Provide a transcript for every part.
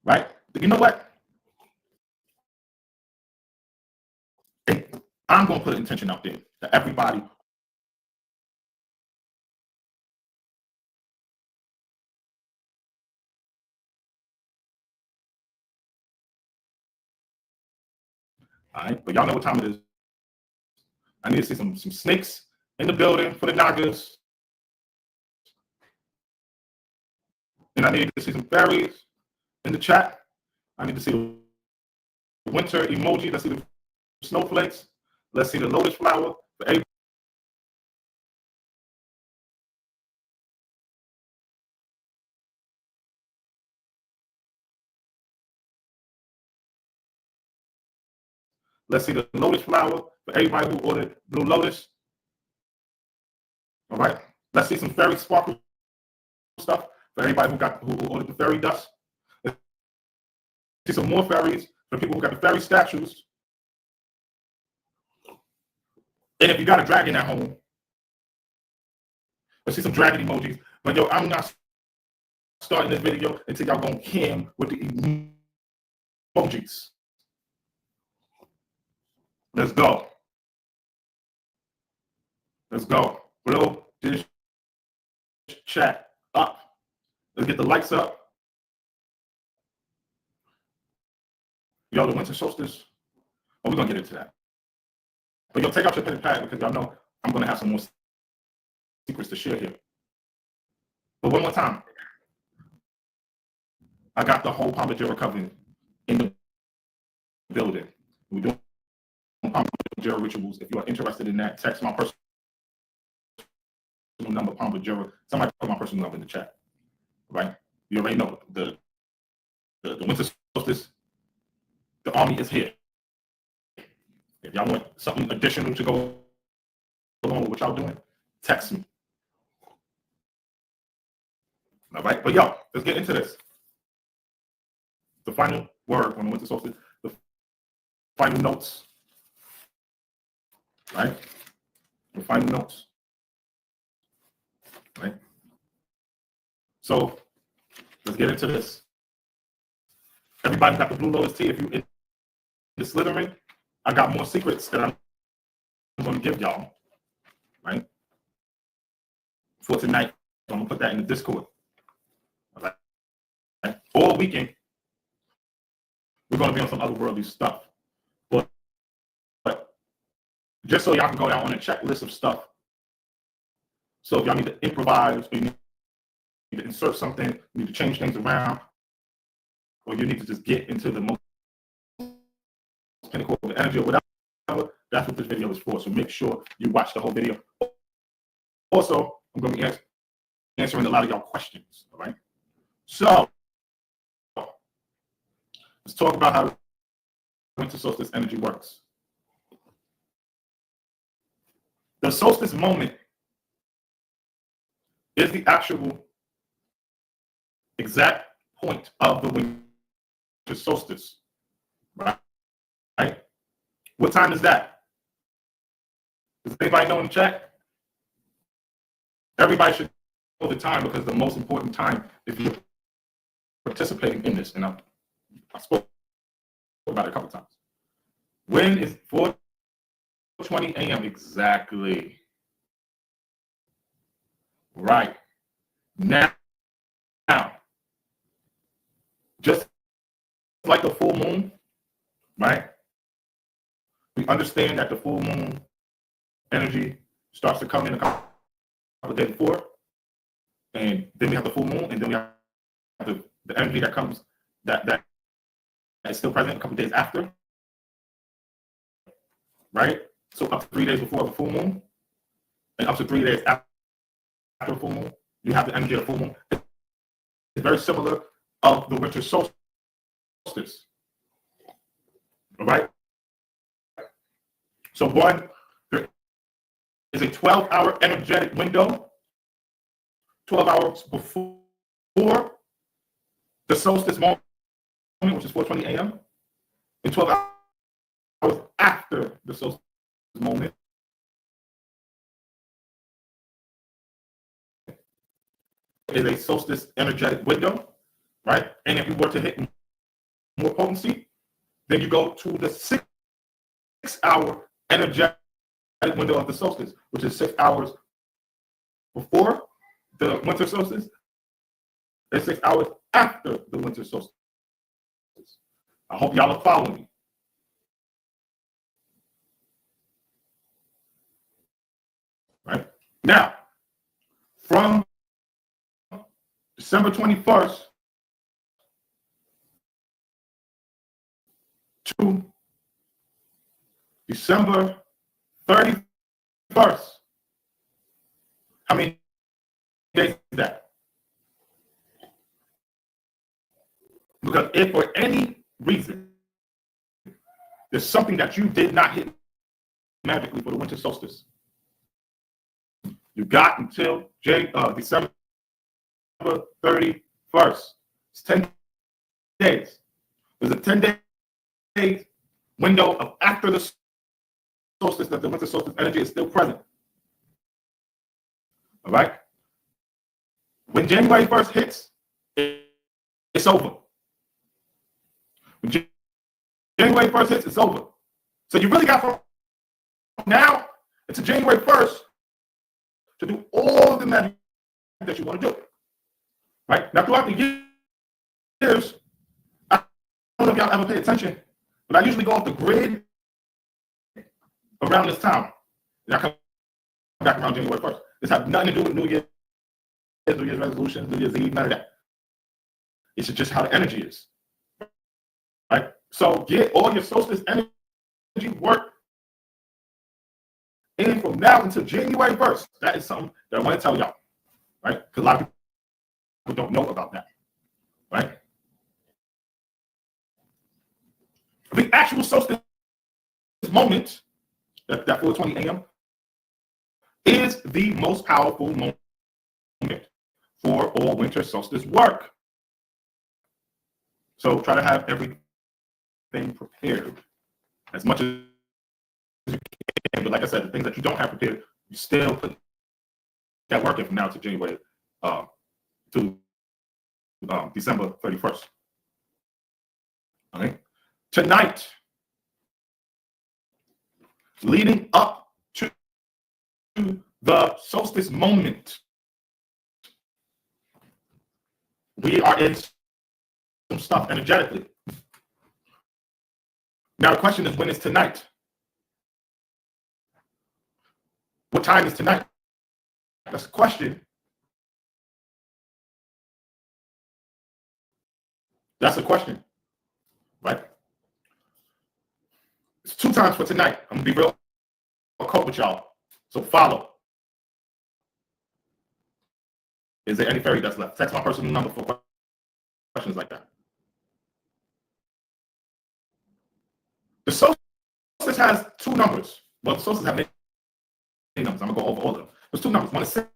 right? You know what? I'm going to put an intention out there that everybody, all right? But y'all know what time it is. I need to see some snakes in the building for the Nagas. And I need to see some fairies in the chat. I need to see the winter emoji. Let's see the snowflakes. Let's see the lotus flower for everybody. Let's see the lotus flower for everybody who ordered Blue Lotus. All right. Let's see some fairy sparkle stuff for everybody who ordered the fairy dust. Let's see some more fairies for people who got the fairy statues. And if you got a dragon at home, let's see some dragon emojis. But yo, I'm not starting this video until y'all going ham with the emojis. Let's go. Let's go. Blow this chat up. Let's get the lights up. Yo, the winter solstice. Oh, we're going to get into that. But yo, take out your pen and pad because y'all know I'm going to have some more secrets to share here. But one more time. I got the whole Palmajera coven in the building. We're doing Palmajera rituals. If you are interested in that, text my personal number, Palmajera. Somebody put my personal number in the chat. Right? You already know the winter solstice. The army is here. If y'all want something additional to go along with what y'all doing, text me. All right, but yo, let's get into this. The final word on the winter solstice, the final notes, right? The final notes, right? So let's get into this. Everybody got the Blue Lotus tea. If you in the slithering, I got more secrets that I'm going to give y'all, right? For tonight, I'm going to put that in the Discord. All right? All weekend, we're going to be on some otherworldly stuff. But just so y'all can go down on a checklist of stuff. So if y'all need to improvise, or you need to insert something, you need to change things around, or you need to just get into the most pinnacle of the energy or whatever, that's what this video is for. So make sure you watch the whole video. Also, I'm going to be answering a lot of y'all questions, all right? So let's talk about how winter solstice energy works. The solstice moment is the actual exact point of the winter solstice, right? What time is that? Does anybody know in the chat? Everybody should know the time because the most important time if you're participating in this. And I spoke about it a couple times. When is 4:20 a.m. exactly? Right. Now, just like the full moon, right? We understand that the full moon energy starts to come in a couple of days before, and then we have the full moon, and then we have the energy that comes that is still present a couple of days after, right? So up to 3 days before the full moon, and up to 3 days after the full moon, you have the energy of the full moon. It's very similar of the winter solstice, all right? So one, there is a 12-hour energetic window, 12 hours before the solstice moment, which is 4:20 a.m., and 12 hours after the solstice moment. Is a solstice energetic window, right? And if you were to hit more potency, then you go to the 6-hour energetic window of the solstice, which is 6 hours before the winter solstice and 6 hours after the winter solstice. I hope y'all are following me. Right? Now, from December 21st to December 31st, how many days is that? Because if for any reason there's something that you did not hit magically for the winter solstice, you got until December 31st. It's 10 days. There's a 10-day window of after the solstice that the winter solstice energy is still present. All right? When January 1st hits, it's over. When January 1st hits, it's over. So you really got from now until January 1st to do all the magic that you want to do. Right? Now, throughout the years, I don't know if y'all ever pay attention, but I usually go off the grid around this time. And I come back around January 1st. This has nothing to do with New Year's resolutions, New Year's Eve, none of that. It's just how the energy is. Right? So get all your solstice energy work in from now until January 1st. That is something that I want to tell y'all. Right? Because a lot of people don't know about that. Right? The actual solstice moment, that 4:20 a.m., is the most powerful moment for all winter solstice work. So try to have everything prepared as much as you can. But like I said, the things that you don't have prepared, you still put that work in from now to January to December 31st. Okay. Tonight, leading up to the solstice moment, we are in some stuff energetically. Now the question is, when is tonight? What time is tonight? That's the question. That's the question, right? It's 2 times for tonight. I'm gonna be real cold with y'all, so follow. Is there any fairy that's left? Text my personal number for questions like that. The solstice has 2 numbers. Well, the solstice has many numbers. I'm gonna go over all of them. There's 2 numbers. One is 6,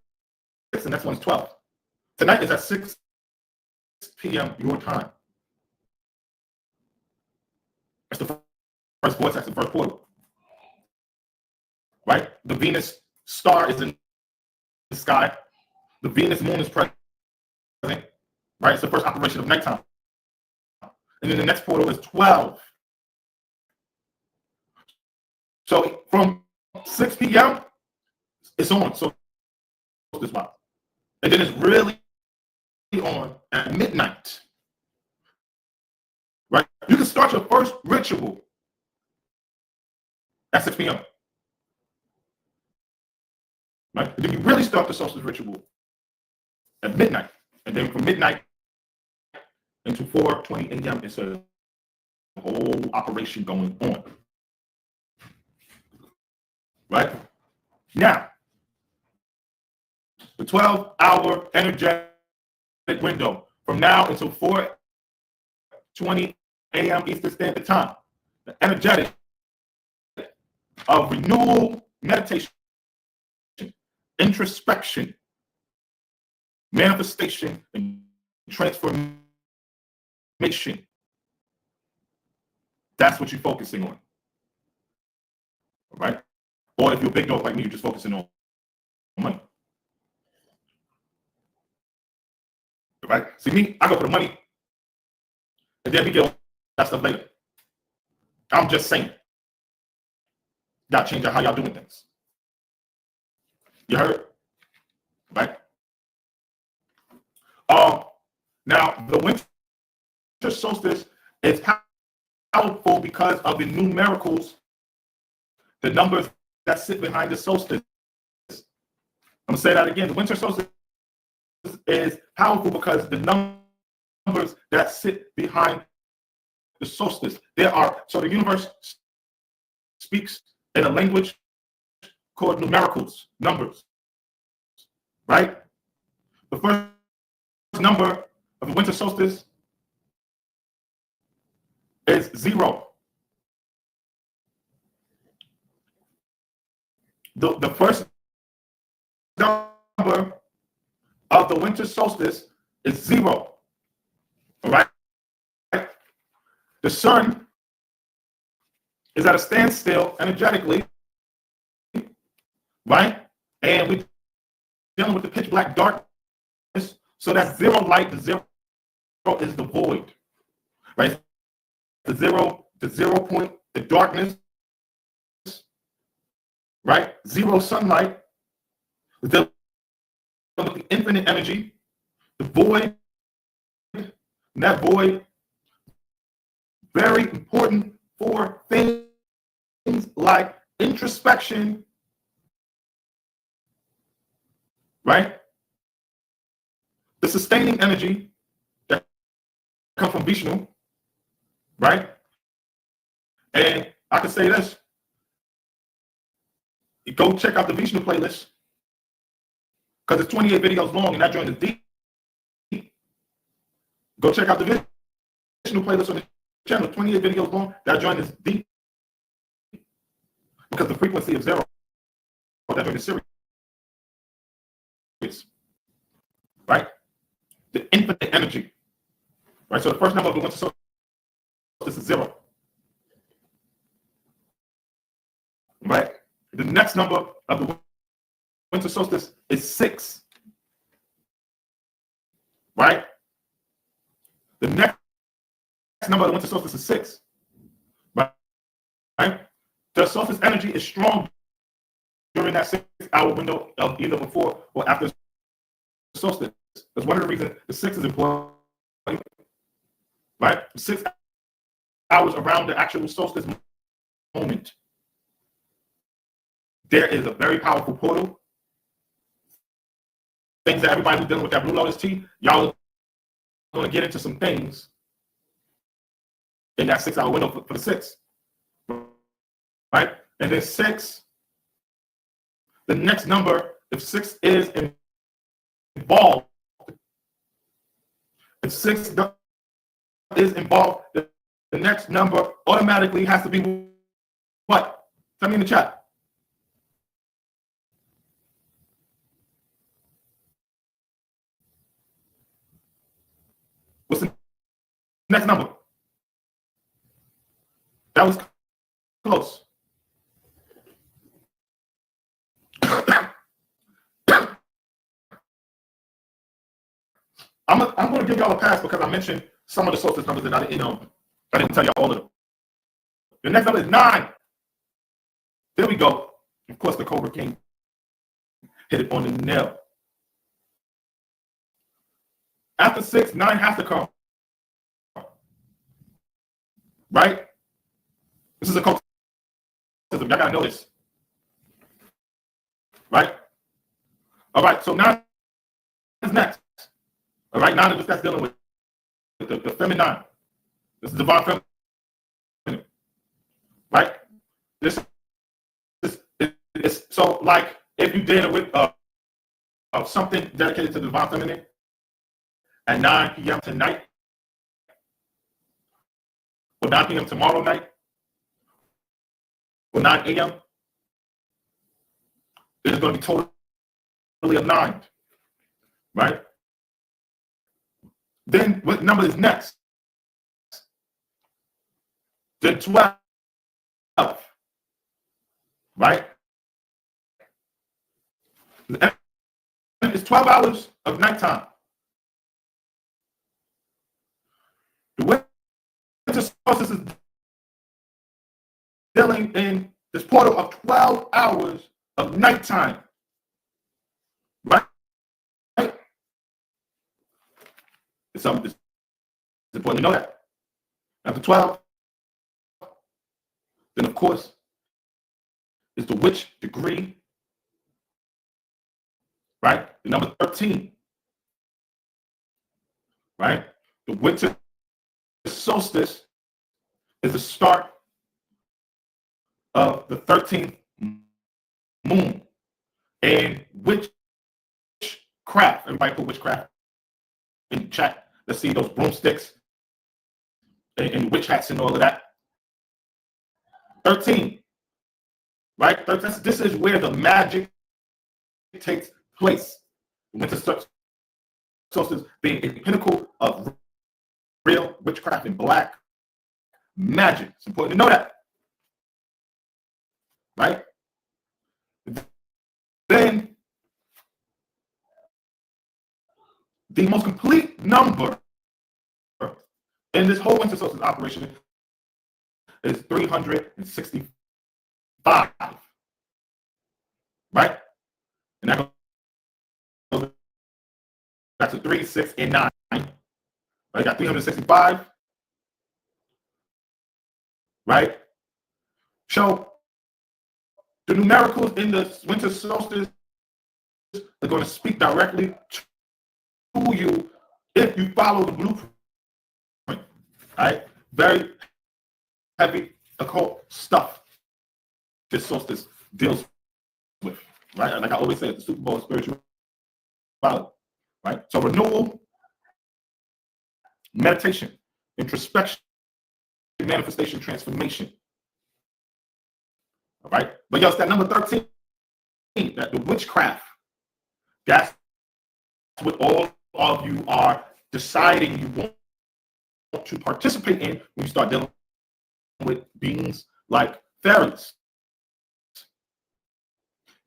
and the next one is 12. Tonight is at 6 p.m. your time. That's the first vortex, the first portal. Right? The Venus star is in the sky. The Venus moon is present. Right? It's the first operation of nighttime. And then the next portal is 12. So from 6 p.m., it's on. So this wild. And then it's really on at midnight. Right? You can start your first ritual at 6 p.m. Right? And then you really start the solstice ritual at midnight. And then from midnight into 4:20 a.m., it's a whole operation going on. Right? Now, the 12-hour energetic window from now until 4:20 a.m. Eastern Standard Time. The energetic of renewal, meditation, introspection, manifestation, and transformation. That's what you're focusing on. All right? Or if you're a big dog like me, you're just focusing on money. All right? See me, I go for the money, and then we get that stuff later. I'm just saying. Gotta change how y'all doing things. You heard? Right? Now the winter solstice is powerful because of the numericals, the numbers that sit behind the solstice. I'm gonna say that again. The winter solstice is powerful because the numbers that sit behind the solstice. So the universe speaks in a language called numericals, numbers. Right? The first number of the winter solstice is 0. The first number of the winter solstice is 0. All right? The sun is at a standstill energetically, right? And we're dealing with the pitch black darkness. So that's 0 light, the 0 is the void, right? The 0 point, the darkness, right? 0 sunlight, the infinite energy, the void, and that void, very important for things like introspection, right? The sustaining energy that comes from Vishnu, right? And I can say this, go check out the Vishnu playlist, because it's 28 videos long and that joint is deep. Go check out the Vishnu playlist on the channel, 28 videos long, that joint is deep. Because the frequency of 0, that joint is serious. Right? The infinite energy. Right? So the first number of the winter solstice is 0. Right? The next number of the winter solstice is 6. Right? The next number of the winter solstice is 6. Right? The solstice energy is strong during that 6-hour window of either before or after the solstice. That's one of the reasons the 6 is important. Right? 6 hours around the actual solstice moment. There is a very powerful portal. Things that everybody who's dealing with that Blue Lotus tea, y'all are going to get into some things in that 6-hour window for the 6. Right? And then 6, the next number, if 6 is involved, if 6 is involved, the next number automatically has to be what? Tell me in the chat. What's the next number? That was close. I'm going to give y'all a pass because I mentioned some of the solstice numbers that I didn't tell y'all all of them. The next number is 9. There we go. Of course, the Cobra King hit it on the nail. After 6, 9 has to come. Right? This is a cult system. Y'all got to know this. Right? All right, so 9 is next. All right, 9 is that's dealing with the feminine. This is divine feminine. Right? This is so like if you did it with something dedicated to the divine feminine at 9 p.m. tonight, or 9 p.m. tomorrow night, or 9 a.m., it is going to be totally aligned. Right? Then what number is next? Then 12. Right? It's 12 hours of nighttime. The winter winter solstice is dealing in this portal of 12 hours of nighttime. Right? It's important to know that. After 12, then of course, is the which degree, right? The number 13, right? The winter solstice is the start of the 13th moon. And witchcraft, everybody put witchcraft in the chat. Let's see those broomsticks and witch hats and all of that. 13, right? This is where the magic takes place. The winter solstice being a pinnacle of real witchcraft and black magic. It's important to know that. Right? Then the most complete number in this whole winter solstice operation is 365. Right? And that goes back to 3, 6, and 9. Right? You got 365. Right? So the numericals in the winter solstice are going to speak directly to you if you follow the blueprint. Right? Very heavy occult stuff this solstice deals with. Right? Like I always say, the Super Bowl is spiritual. Right? So renewal, meditation, introspection, manifestation, transformation. All right? But yo, it's that number 13, that the witchcraft. That's what all of you are deciding you want to participate in when you start dealing with beings like fairies,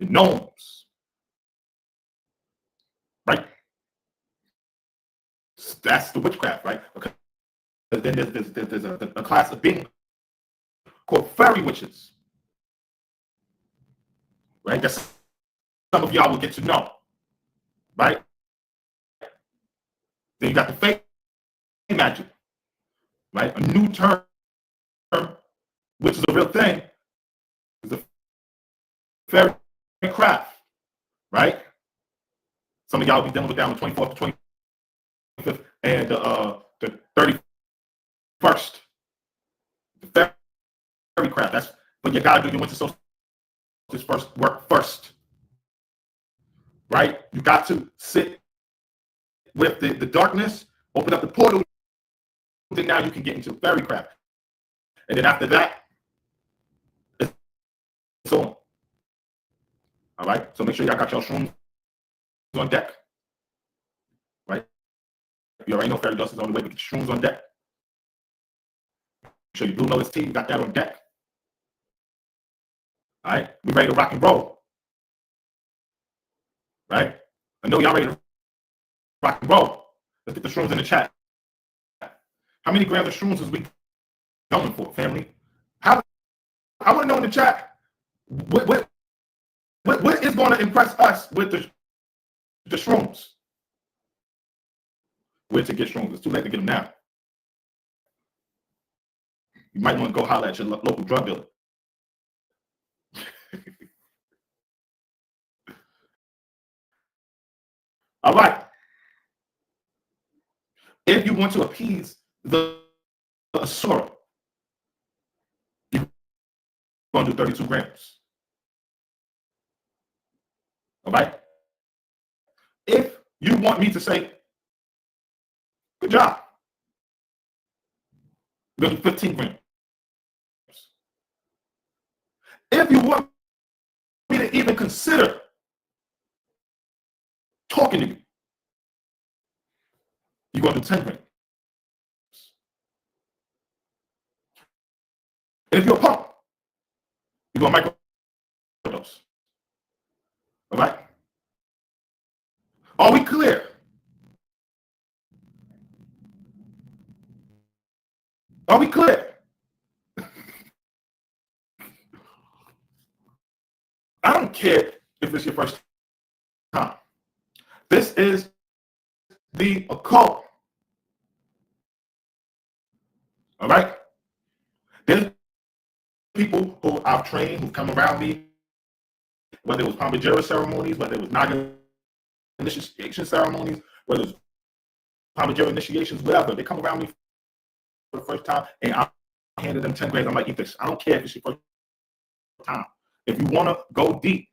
gnomes, right? That's the witchcraft, right? Okay. Then there's a class of being called fairy witches, right? That's some of y'all will get to know, right? Then you got the fake magic, right? A new term, which is a real thing, is the fairy craft, right? Some of y'all will be dealing with that on the 24th, the 25th, and the 31st. The fairy craft. That's what you gotta do. You went to social first work first, right? You got to sit with the darkness, open up the portal, then now you can get into fairy craft. And then after that, it's on. All right? So make sure y'all got your shrooms on deck. Right? You already know fairy dust is on the way, but get your shrooms on deck. Make sure your blue notice tea, you got that on deck. All right? We ready to rock and roll. Right? I know y'all ready to rock and roll. Let's get the shrooms in the chat. How many grams of shrooms is we going for, family? I want to know in the chat what is going to impress us with the shrooms. Where to get shrooms? It's too late to get them now. You might want to go holler at your local drug dealer. All right. If you want to appease the asura, you're going to do 32 grams. All right. If you want me to say, good job, you're going to do 15 grams. If you want me to even consider talking to you, you're going to do 10 grams. And if you're a pump, you're going to microdose. All right? Are we clear? Are we clear? I don't care if it's your first time. This is the occult. All right? There's people who I've trained who come around me, whether it was Pombagira ceremonies, whether it was Naga initiation ceremonies, whether it was Pombagira initiations, whatever. They come around me for the first time and I handed them 10 grams. I'm like, eat this. I don't care if it's your first time. If you want to go deep,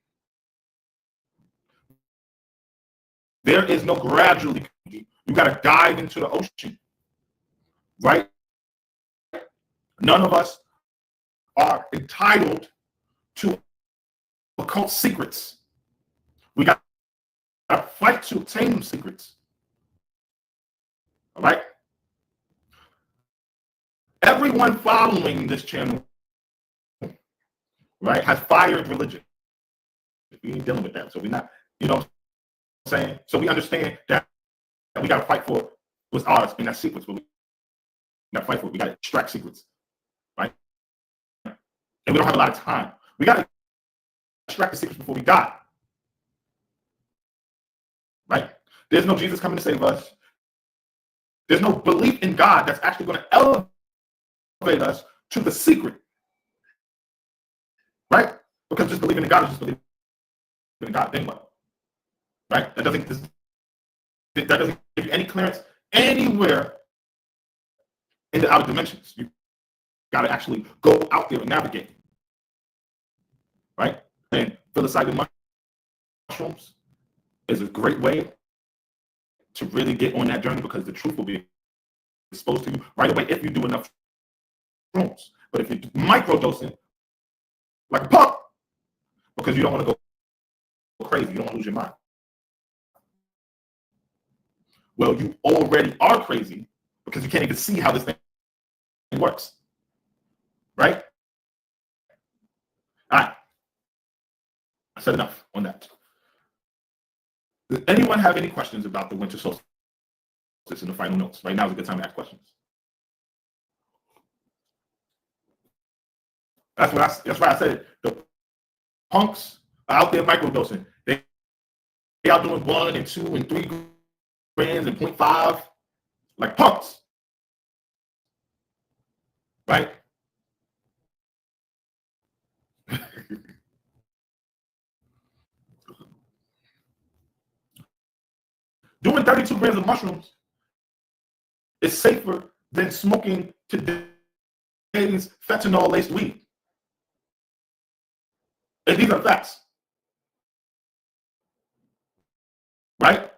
there is no gradually deep. You got to dive into the ocean, right? None of us are entitled to occult secrets. We got to fight to obtain them secrets. All right? Everyone following this channel, right, has fired religion. We ain't dealing with that. So we're not, you know what I'm saying? So we understand that we got to fight for what's ours, and that's secrets. But we got to fight for it. We got to extract secrets, right? And we don't have a lot of time. We got to extract the secrets before we die, right? There's no Jesus coming to save us. There's no belief in God that's actually going to elevate us to the secret, right? Because just believing in God is just believing in God. Then what? Right? That doesn't give you any clearance anywhere in the outer dimensions. You got to actually go out there and navigate, right? And psilocybin mushrooms is a great way to really get on that journey because the truth will be exposed to you right away if you do enough shrooms. But if you're microdosing like a pump, because you don't want to go crazy, you don't want to lose your mind. Well, you already are crazy because you can't even see how this thing works, right? All right, I said enough on that. Does anyone have any questions about the winter solstice in the final notes? Right now is a good time to ask questions. That's why I said the punks are out there microdosing. They out doing 1 and 2 and 3 grams and 0.5 like punks, right? Doing 32 grams of mushrooms is safer than smoking today's fentanyl-laced weed. And these are facts, right?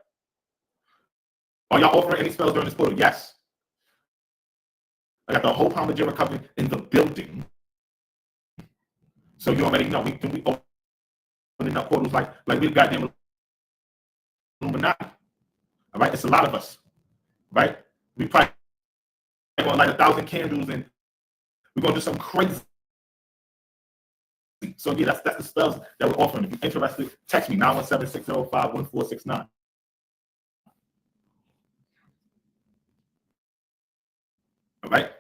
Are y'all offering any spells during this portal? Yes. I got the whole Pombagira covered in the building. So you already know we opening up portals like we've goddamn Illuminati. All right, it's a lot of us, right? We probably going to light 1,000 candles and we're going to do something crazy. So yeah, that's the spells that we're offering. If you're interested, text me 917-605-1469. All right.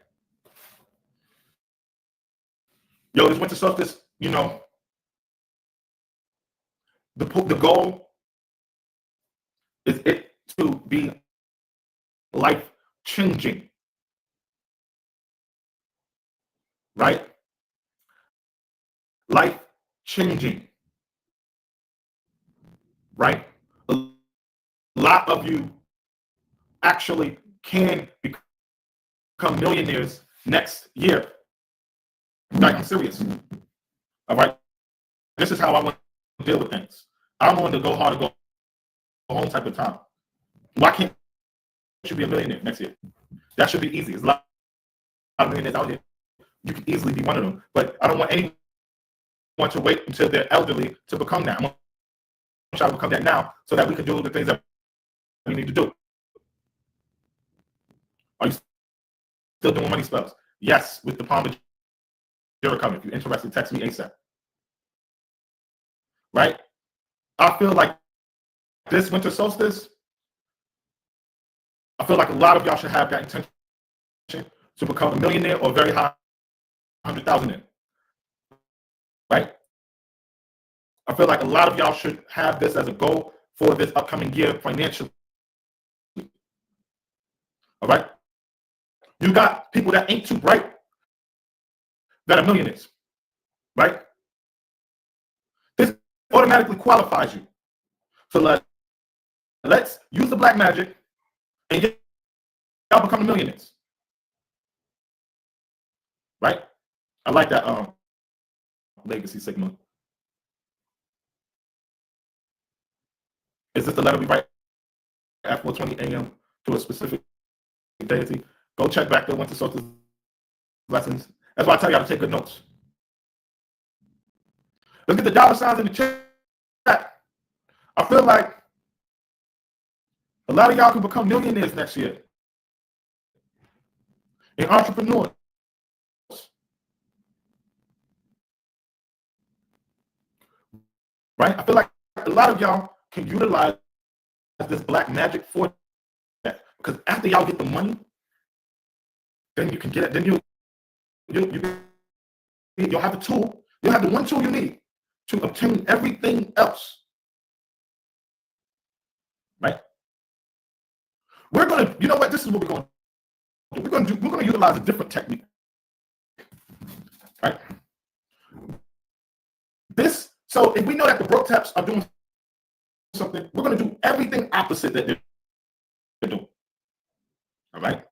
Yo, this winter solstice, you know, the goal is it to be life changing, right? Life changing, right? A lot of you actually can become millionaires next year. Like, I'm serious. All right. This is how I want to deal with things. I'm on the go hard or go home type of time. Why can't you be a millionaire next year? That should be easy. There's a lot of millionaires out here. You can easily be one of them. But I don't want anyone to wait until they're elderly to become that. I want to try to become that now so that we can do the things that we need to do. Are you still doing money spells? Yes, with the Pombagira coming. If you're interested, text me ASAP. Right? I feel like this winter solstice, I feel like a lot of y'all should have that intention to become a millionaire or very high 100,000 in, right? I feel like a lot of y'all should have this as a goal for this upcoming year financially. All right? You got people that ain't too bright that are millionaires, right? This automatically qualifies you. So let's use the black magic and y'all become millionaires, right? I like that legacy sigma. Is this the letter we write at 4:20 a.m. to a specific deity? Go check back the winter solstice lessons. That's why I tell y'all to take good notes. Look at the dollar signs in the chat. I feel like a lot of y'all can become millionaires next year and entrepreneurs. Right? I feel like a lot of y'all can utilize this black magic for that. Because after y'all get the money, then you can get it. Then you'll have the tool. You'll have the one tool you need to obtain everything else. Right? We're gonna, you know what? This is what we're gonna do. We're gonna utilize a different technique. Right? So if we know that the broke taps are doing something, we're gonna do everything opposite that they're doing. All right?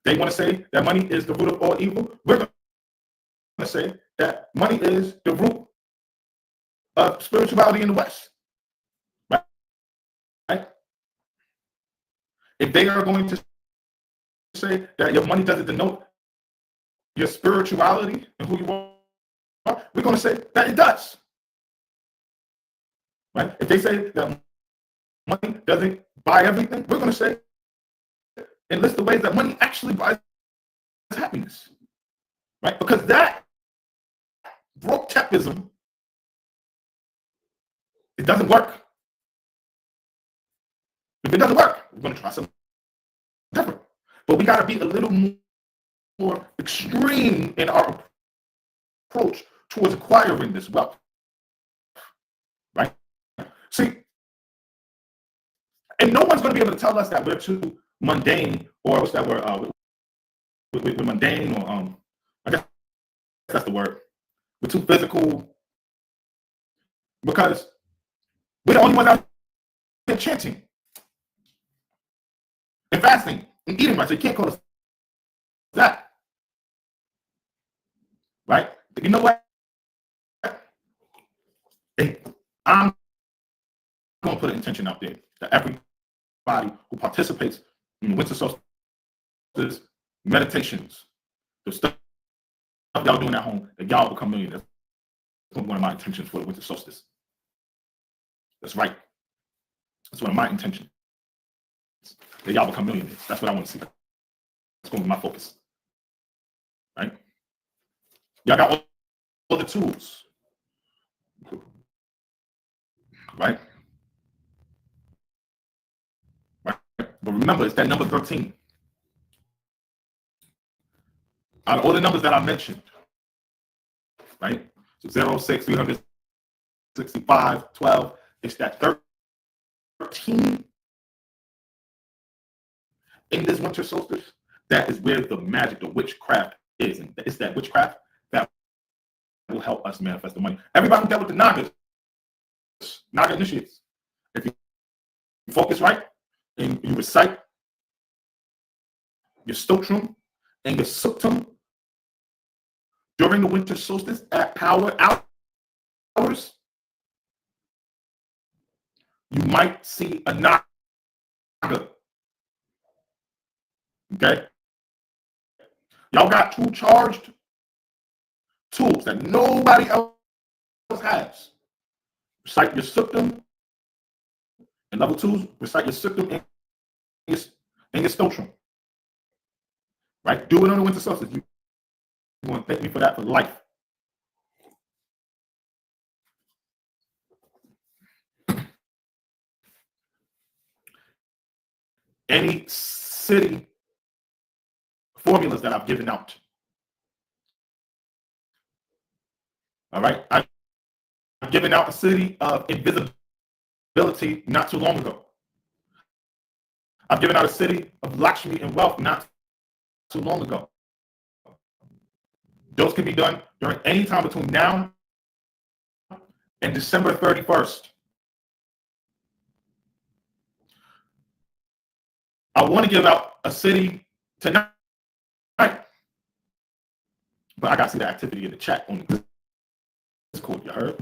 They want to say that money is the root of all evil. We're going to say that money is the root of spirituality in the West. Right? If they are going to say that your money doesn't denote your spirituality and who you are, we're going to say that it does. Right? If they say that money doesn't buy everything, we're going to say and list the ways that money actually buys happiness. Right? Because that broke tapism, it doesn't work. If it doesn't work, we're going to try something different. But we got to be a little more extreme in our approach towards acquiring this wealth. Right? See, and no one's going to be able to tell us that we're too mundane, or what's that word? We're mundane, or I guess that's the word. We're too physical, because we're the only ones out there chanting and fasting and eating right. So you can't call us that. Right? But you know what? I'm going to put an intention out there that everybody who participates in the winter solstice meditations, the stuff y'all doing at home, that y'all become millionaires. That's one of my intentions for the winter solstice. That's right. That's one of my intentions. That y'all become millionaires. That's what I want to see. That's going to be my focus. Right? Y'all got all the tools. Right? Right? But remember, it's that number 13. Out of all the numbers that I mentioned, right? So 0, 6, 365, 12, it's that 13 in this winter solstice. That is where the magic, the witchcraft is. And it's that witchcraft that will help us manifest the money. Everybody who dealt with the Naga initiates. If you focus right and you recite your stotram and your suktam during the winter solstice at power hours, you might see a Naga. Okay? Y'all got two charged tools that nobody else has. Recite your suktam, and level 2, recite your suktam and your stotram. Right? Do it on the winter solstice. You want to thank me for that for life. Any city formulas that I've given out. All right. I've given out a city of invisibility not too long ago. I've given out a city of luxury and wealth not too long ago. Those can be done during any time between now and December 31st. I want to give out a city tonight, but I got to see the activity in the chat on the Discord. You heard?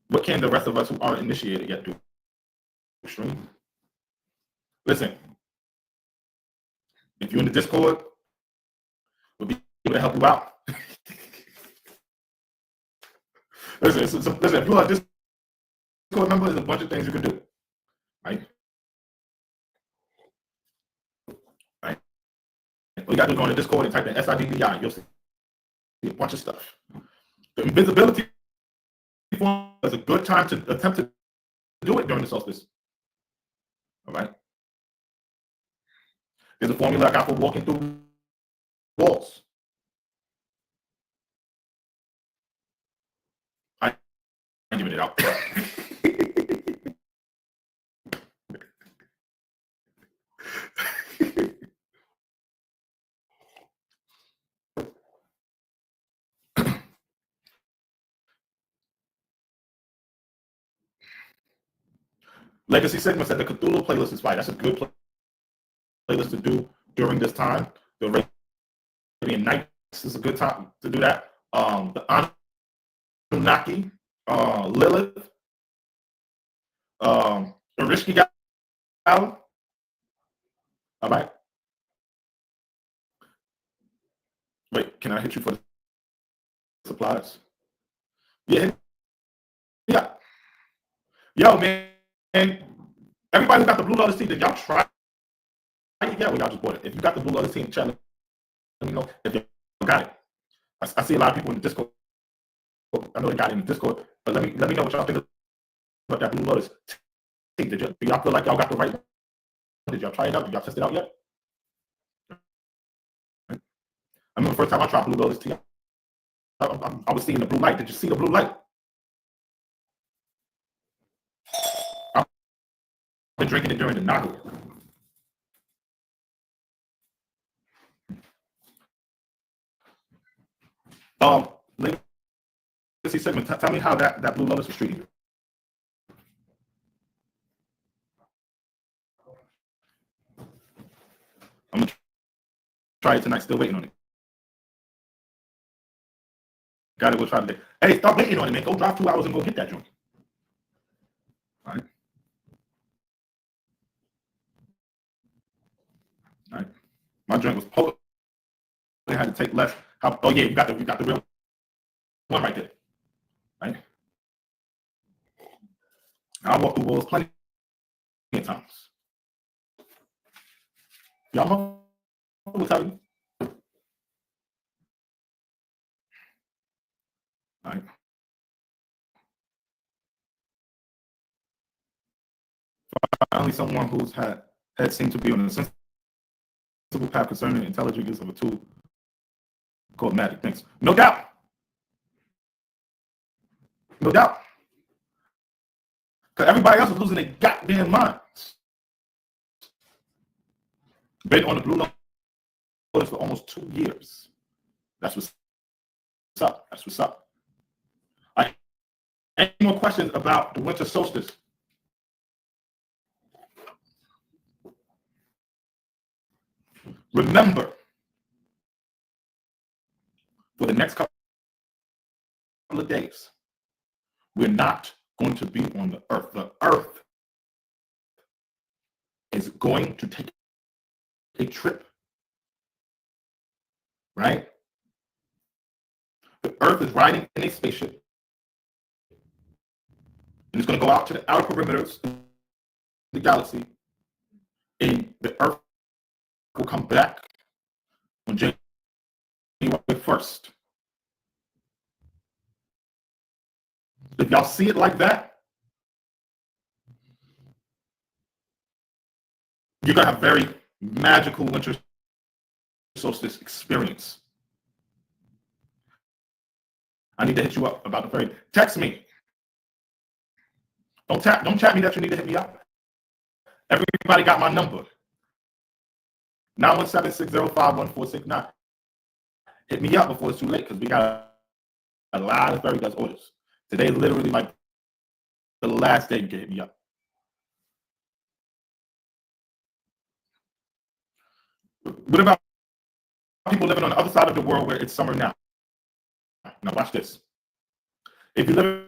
What can the rest of us who aren't initiated yet do? Stream. Listen, if you're in the Discord, we'll be able to help you out. Listen, if you're a Discord member, there's a bunch of things you can do. Right? Right? All you got to do is go on the Discord and type in SIDBI. You'll see a bunch of stuff. The invisibility form is a good time to attempt to do it during the solstice. All right? There's a formula I got for walking through walls. I ain't giving it out. Legacy Sigma said the Cthulhu playlist is fine. That's a good playlist to do during this time. The Arabian Nights is a good time to do that. The Anunnaki, Lilith, Erishki Gal. All right. Wait, can I hit you for the supplies? Yeah. Yeah. Yo, man. Everybody who got the Blue Lotus tea, did y'all try it yet? Well, y'all just bought it. If you got the Blue Lotus tea in the chat, let me know if you got it. I see a lot of people in the Discord. I know they got it in the Discord, but let me know what y'all think about that Blue Lotus tea. Do y'all feel like y'all got the right one? Did y'all try it out? Did y'all test it out yet? I remember the first time I tried Blue Lotus tea, I was seeing the blue light. Did you see the blue light? I've been drinking it during the night. Legacy segment. Tell me how that Blue Lotus was treating you. I'm gonna try it tonight. Still waiting on it. Got it. We'll try today. Hey, stop waiting on it, man. Go drive 2 hours and go get that joint. All right. All right. My drink was potent. I had to take less. Oh yeah, you got the real one right there. Right. I walked through walls plenty of times. Y'all will tell you. All right. Finally, someone who's had seemed to be on a sensible path concerning the intelligent use of a tool called magic. Thanks. No doubt. No doubt. Because everybody else is losing their goddamn minds. Been on the Blue Lotus for almost 2 years. That's what's up. That's what's up. All right. Any more questions about the winter solstice? Remember, for the next couple of days, we're not going to be on the earth. The earth is going to take a trip, right? The earth is riding in a spaceship, and it's going to go out to the outer perimeters of the galaxy, and the earth will come back on January 1st. If y'all see it like that, you're gonna have very magical winter solstice experience. I need to hit you up about the fairy. Text me. Don't chat me that you need to hit me up. Everybody got my number. 917-605-1469. Hit me up before it's too late, because we got a lot of fairy dust orders. Today is literally like the last day you can hit me up. What about people living on the other side of the world where it's summer now? Now watch this. If you live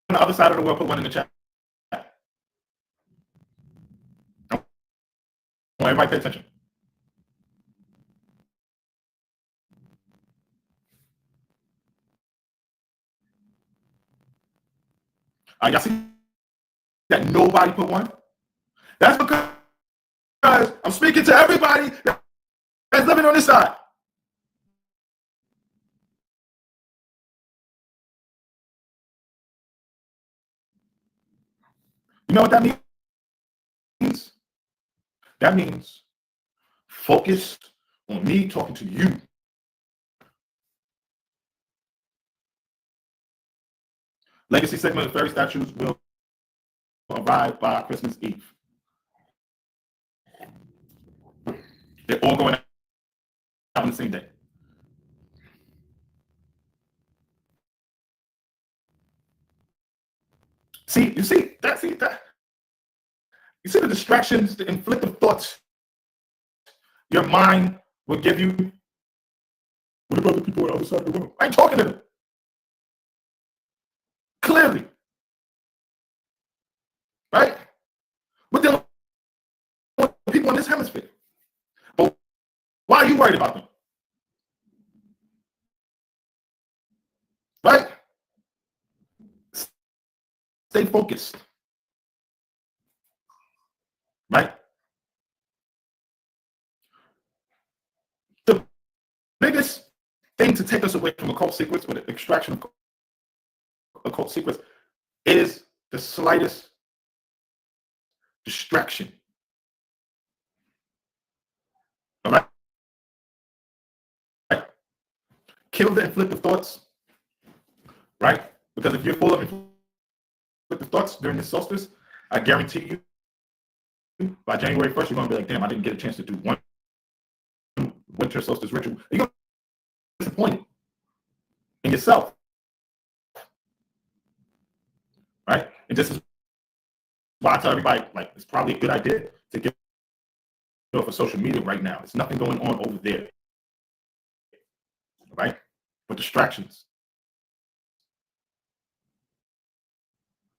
on the other side of the world, put one in the chat. I want everybody to pay attention. Y'all see that nobody put one? That's because I'm speaking to everybody that's living on this side. You know what that means? That means focus on me talking to you. Legacy segment of fairy statues will arrive by Christmas Eve. They're all going out on the same day. You see the distractions, the inflictive thoughts your mind will give you. What about the people on the other side of the world? I ain't talking to them. Clearly. Right? We're dealing with people in this hemisphere. But why are you worried about them? Right? Stay focused. Right? The biggest thing to take us away from occult secrets, or the extraction of occult secrets, is the slightest distraction. All right? Kill the inflictive thoughts, right? Because if you're full of inflictive thoughts during the solstice, I guarantee you, by January 1st, you're going to be like, damn, I didn't get a chance to do one winter solstice ritual. You're going to be disappointed in yourself, right? And this is why I tell everybody, like, it's probably a good idea to get off of social media right now. There's nothing going on over there, right? But distractions,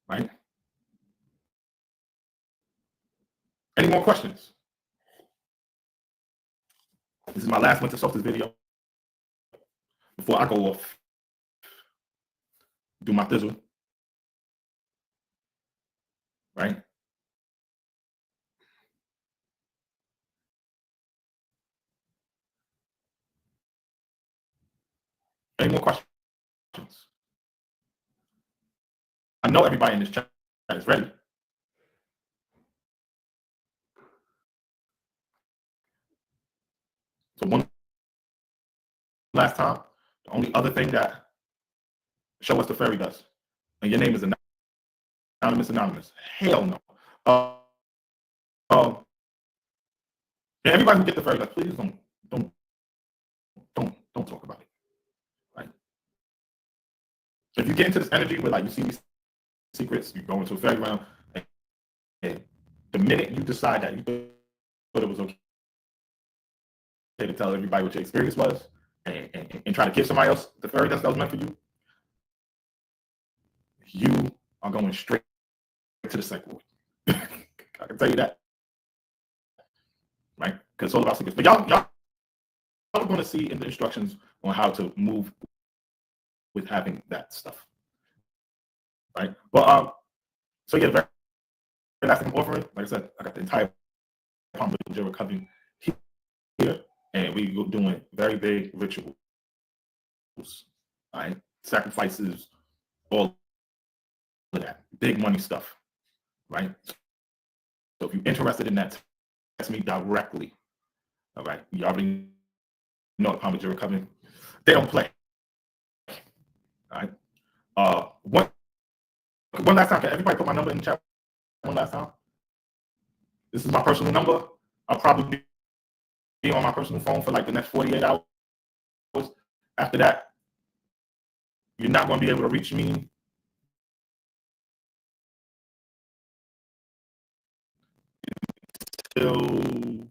right? Any more questions? This is my last winter solstice video before I go off, do my thizzle, right? Any more questions? I know everybody in this chat is ready. So one last time, the only other thing that show us the fairy dust, and your name is anonymous. Hell no. Everybody who get the fairy dust, please don't talk about it. Right? If you get into this energy where, like, you see these secrets, you go into a fairy realm, and the minute you decide that you thought it was okay to tell everybody what your experience was, and try to give somebody else the fairy dust that was meant for you, you are going straight to the psych ward. I can tell you that. Right? Because it's all about secrets. But y'all are going to see in the instructions on how to move with having that stuff. Right? Well, so yeah, very last thing I'm offering, like I said, I got the entire palm of covering here, and we are doing very big rituals. Right? Sacrifices, all of that. Big money stuff. Right? So if you're interested in that me directly. All right, you already know the Palm Majora Covenant. They don't play. All right. One last time, can everybody put my number in the chat one last time? This is my personal number. I'll probably be on my personal phone for like the next 48 hours. After that, you're not going to be able to reach me till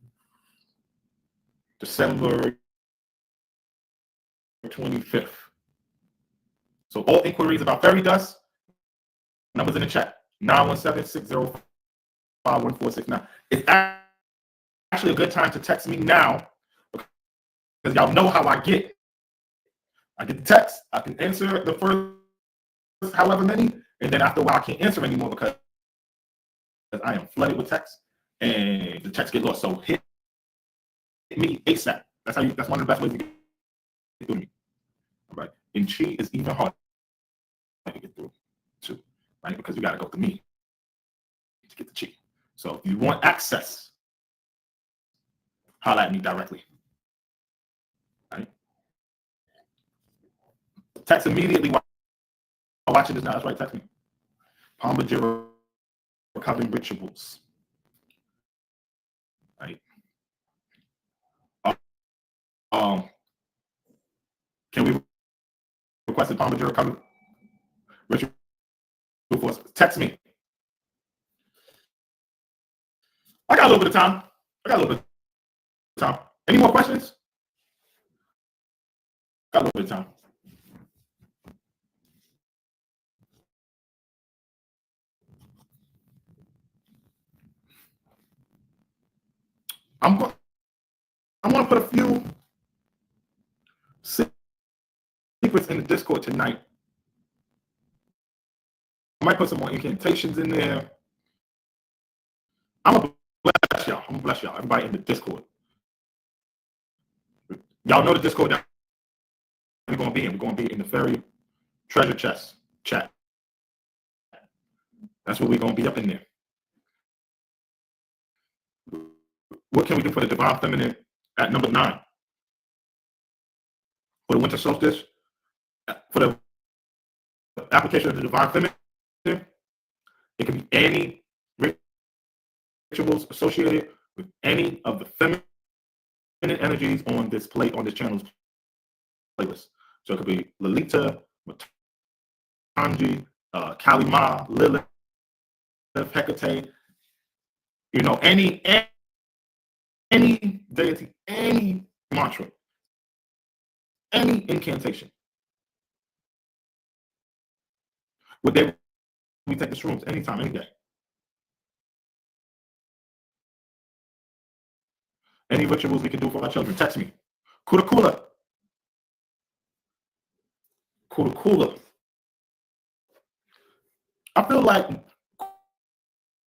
December 25th. So all inquiries about fairy dust, numbers in the chat, 917-605-1469. It's actually a good time to text me now because y'all know how I get. I get the text, I can answer the first however many, and then after a while I can't answer anymore because I am flooded with text and the text get lost. So hit me ASAP. That's one of the best ways to get through me. All right. And Chi is even harder to get through too, right? Because you gotta go through me to get the Chi. So if you want access, holler at me directly. Right? Text immediately while watching this now. That's right, text me. Palm Majora Recovering Rituals. Right. Can we request a Palm Majora Recovering Ritual for us? Text me. I got a little bit of time. Any more questions? Got a little bit of time. I'm going to put a few secrets in the Discord tonight. I might put some more incantations in there. I'm gonna bless y'all. Everybody in the Discord. Y'all know the Discord that we're gonna be in. We're gonna be in the fairy treasure chest chat. That's what we're gonna be up in there. What can we do for the divine feminine at number 9? For the winter solstice, for the application of the divine feminine, it can be any rituals associated with any of the feminine energies on this channel's playlist. So it could be Lalita, Matangi, Kali Ma, Lilith, Hecate, any deity, any mantra, any incantation. We take the shrooms anytime, any day. Any rituals we can do for our children, text me. Kuda Kula. I feel like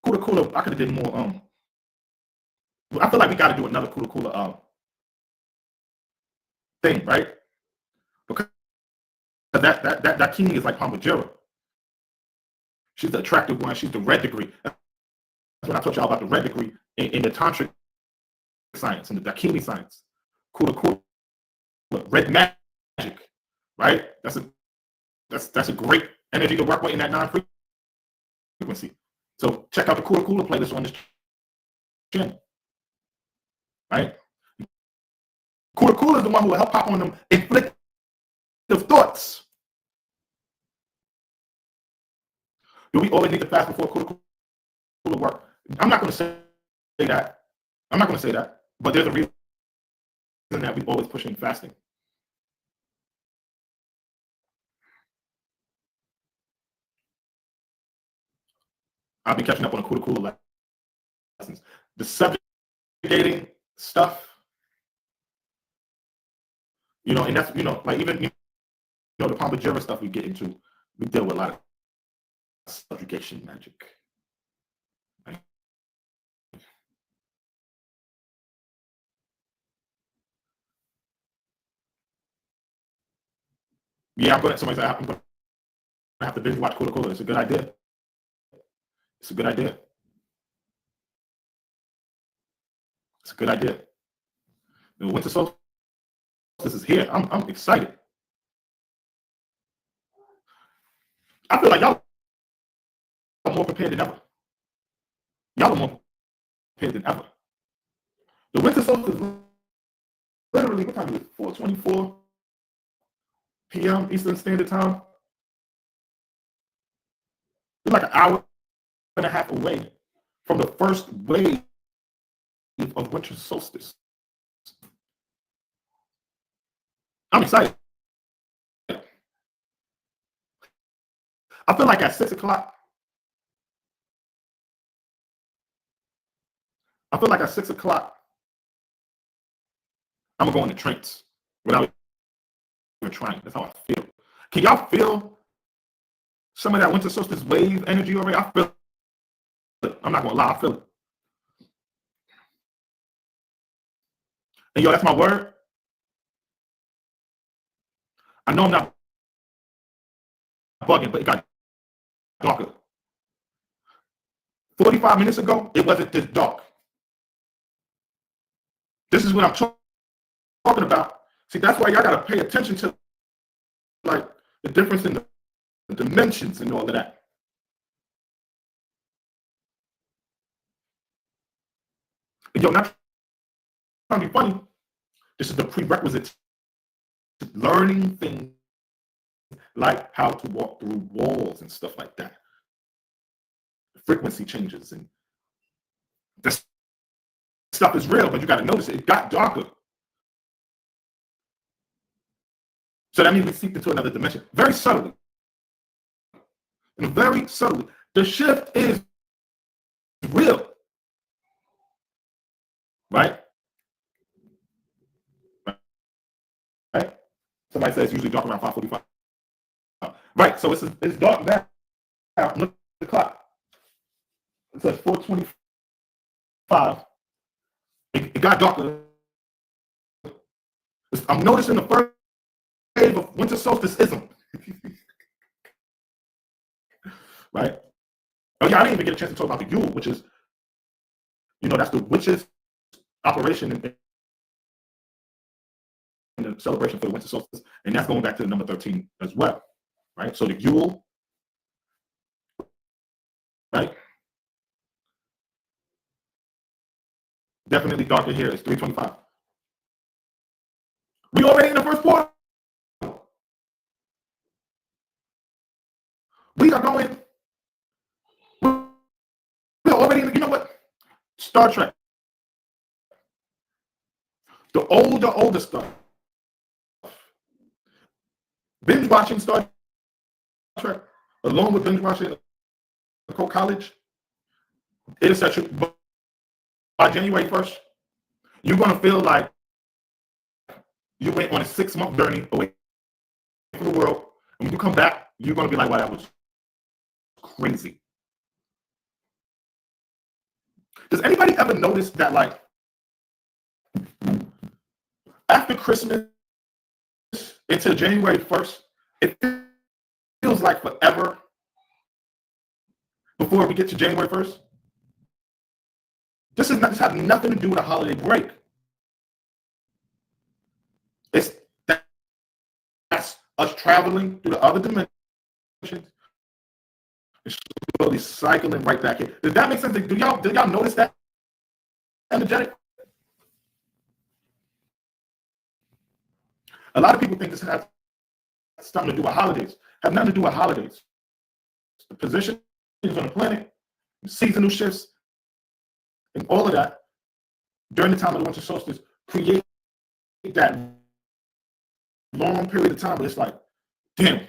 Kuda Kula, I could have did more. I feel like we got to do another Kuda Kula thing, right? Because that king is like Palm Majora. She's the attractive one. She's the red degree. That's when I told y'all about the red degree in the tantric science and the Dakini science. Kuda, red magic, right? That's a great energy to work with in that non-frequency. So check out the Kuda playlist on this channel, right? Kuda is the one who will help pop on them inflictive thoughts. Do we always need to fast before Kuda work? I'm not going to say that. But there's a reason that we always pushing fasting. I've been catching up on the Kuda lessons. The subjugating stuff, and that's, like even, the Palm Majora stuff we get into, we deal with a lot of subjugation magic. Right? Yeah, somebody said I'm going to have to binge watch Kuda. It's a good idea. It's a good idea. The winter solstice is here. I'm excited. I feel like y'all are more prepared than ever. Y'all are more prepared than ever. The winter solstice is literally, what time is it? 4:24 p.m. Eastern Standard Time. It's like an hour and a half away from the first wave of winter solstice. I'm excited. I feel like at 6 o'clock, I'm gonna go in the trance without even trying. That's how I feel. Can y'all feel some of that winter solstice wave energy already? I feel it. I'm not gonna lie, I feel it. And yo, that's my word. I know I'm not bugging, but it got darker. 45 minutes ago, it wasn't this dark. This is what I'm talking about. See, that's why y'all gotta pay attention to like the difference in the dimensions and all of that. And yo, not trying to be funny. This is the prerequisite to learning things like how to walk through walls and stuff like that. The frequency changes and this stuff is real, but you got to notice it got darker. So that means we seeped into another dimension very subtly. And very subtly. The shift is real. Right? Right? Somebody says it's usually dark around 5:45. Right, so it's dark now. Look at the clock. It says 4:25. It got darker. I'm noticing the first wave of winter solsticeism. Right? Oh yeah, I didn't even get a chance to talk about the Yule, which is, that's the witches' operation in the celebration for the winter solstice, and that's going back to the number 13 as well. Right? So the Yule, right? Definitely darker here. It's 3:25. We already in the first quarter. We are going. We're already in. You know what? Star Trek. The older stuff. Binge watching Star Trek, along with binge watching college, it'll set you. By January 1st, you're gonna feel like you went on a 6-month journey away from the world. And when you come back, you're gonna be like, wow, that was crazy. Does anybody ever notice that, like, after Christmas until January 1st, it feels like forever before we get to January 1st? This has nothing to do with a holiday break. That's us traveling through the other dimensions and slowly cycling right back in. Does that make sense? Do y'all notice that energetic? A lot of people think this has something to do with holidays. Have nothing to do with holidays. The positions on the planet, seasonal shifts, and all of that during the time of the winter solstice create that long period of time, but it's like, damn,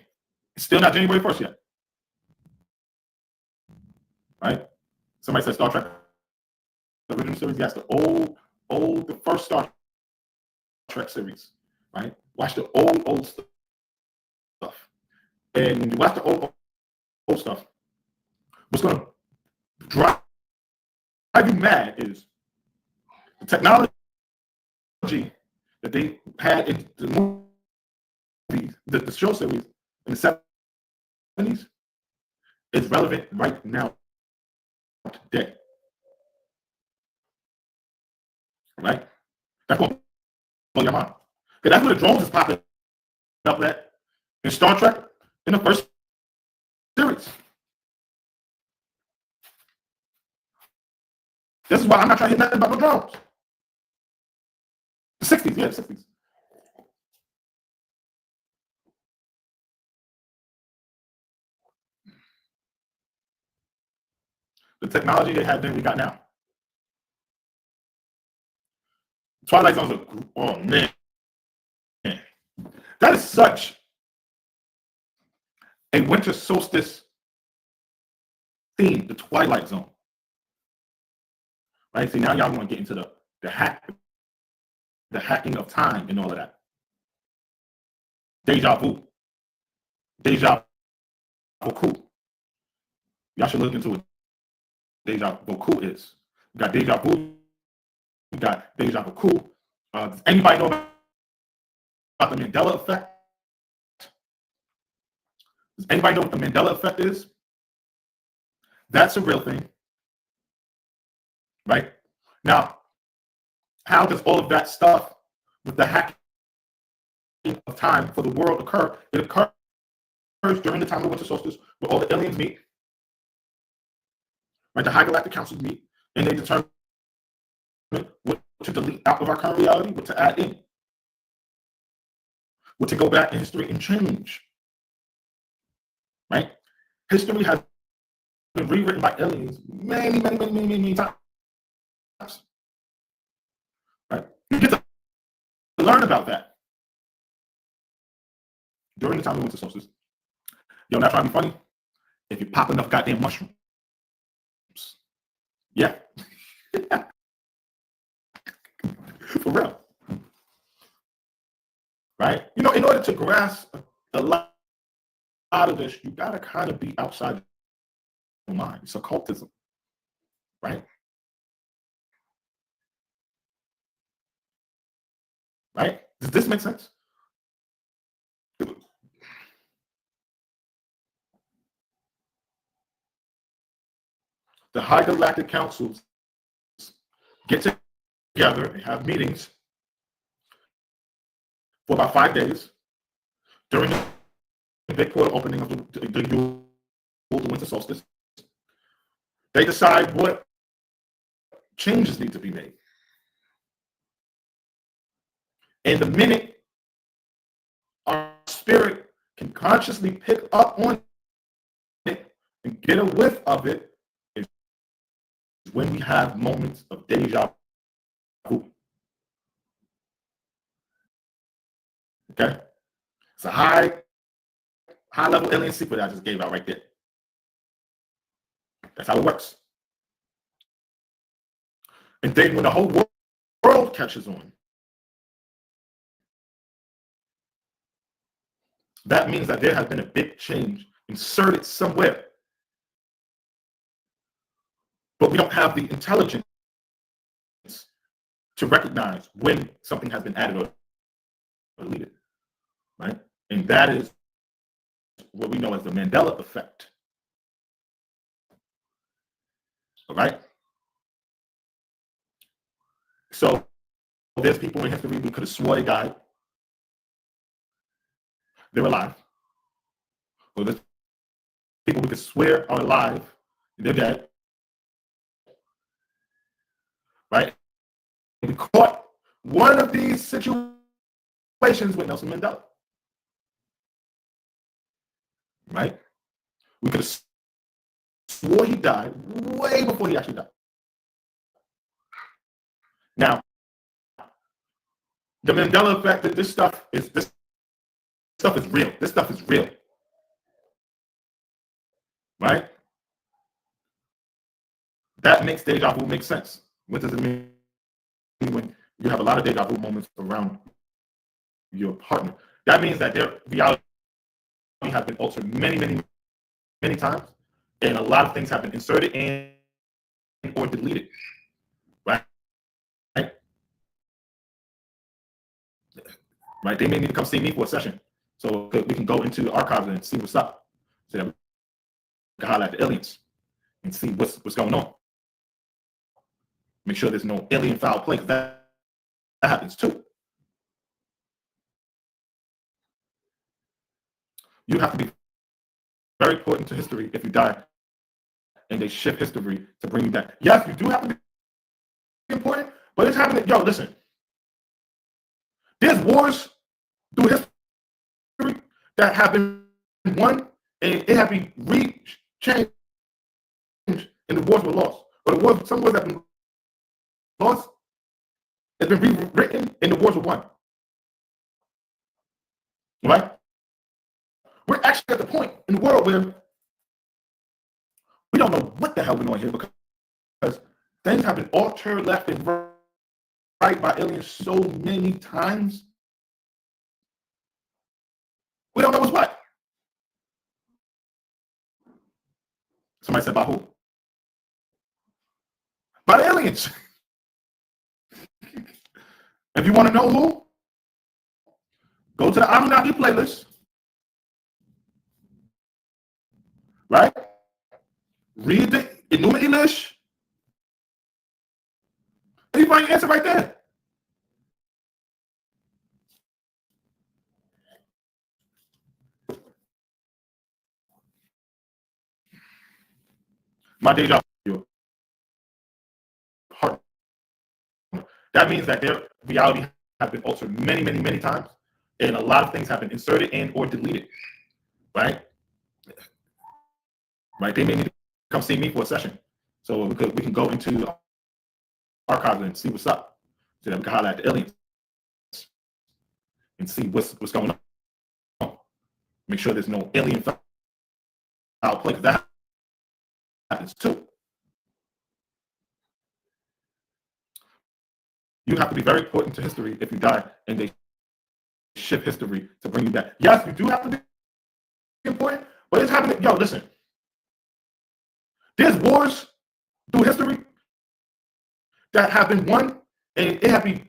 it's still not January 1st yet. Right? Somebody said Star Trek, the original series. Yes, the first Star Trek series. Right? Watch the old stuff. And when you watch the old stuff, what's going to drive you mad is the technology that they had in the movies, the show series in the 70s is relevant right now, today. right? That's going to blow your mind. Because that's where the drones is popping up at in Star Trek in the first series. This is why I'm not trying to hear nothing about no drones. The 60s, yeah, the 60s. The technology they had then, we got now. Twilight Zone's a, oh man. That is such a winter solstice theme, the Twilight Zone. Right? See, now y'all want to get into the hacking of time and all of that. Deja vu. Deja vu. Y'all should look into what deja vu is. We got deja vu. We got deja vu. Does anybody know about the Mandela effect? Does anybody know what the Mandela effect is? That's a real thing. Right? Now, how does all of that stuff with the hacking of time for the world occur? It occurs during the time of winter solstice where all the aliens meet. Right? The High Galactic Council meet and they determine what to delete out of our current reality, what to add in, what to go back in history and change. Right? History has been rewritten by aliens many times. Right? You get to learn about that during the time of winter solstice. Yo, not trying to be funny. If you pop enough goddamn mushrooms, yeah, for real. Right? You know, in order to grasp a lot of this, you gotta kind of be outside your mind. It's occultism, right? Right? Does this make sense? The High Galactic Councils get together and have meetings for about 5 days during the big portal opening of the winter solstice. They decide what changes need to be made. And the minute our spirit can consciously pick up on it and get a whiff of it is when we have moments of deja vu. Okay? It's a high level alien secret I just gave out right there. That's how it works. And then when the whole world catches on, that means that there has been a big change inserted somewhere. But we don't have the intelligence to recognize when something has been added or deleted, right? And that is what we know as the Mandela effect. All right? So there's people in history we could have swore they died. They're alive. Or there's people we could swear are alive. They're dead. Right? And we caught one of these situations with Nelson Mandela. Right? We could have swore he died way before he actually died. Now, the Mandela effect that this stuff is real. This stuff is real. Right? That makes deja vu make sense. What does it mean when you have a lot of deja vu moments around your partner? That means that their reality has been altered many times, and a lot of things have been inserted and or deleted. Right? Right? They may need to come see me for a session, so we can go into the archives and see what's up. So that we can highlight the aliens and see what's going on. Make sure there's no alien foul play. That happens too. You have to be very important to history if you die and they shift history to bring you back. Yes, you do have to be important, but it's happening. Yo, listen, there's wars through history that have been won and it have been changed and the wars were lost. Or the wars, some wars have been lost, it's been rewritten and the wars were won. Right? We're actually at the point in the world where we don't know what the hell we're doing here because things have been altered left and right by aliens so many times. We don't know what's what. Somebody said by who? By the aliens. If you want to know who, go to the Anunnaki playlist. Right? Read the Enuma Elish. And you find your answer right there. My deja vu. Heart. That means that their reality has been altered many, many, many times. And a lot of things have been inserted and or deleted. Right? Right? They may need to come see me for a session. So we can go into the archives and see what's up. So that we can highlight the aliens and see what's going on. Make sure there's no alien foul play, because that happens too. You have to be very important to history if you die and they shift history to bring you back. Yes, you do have to be important, but it's happening. Yo, listen. There's wars through history that have been won and it have been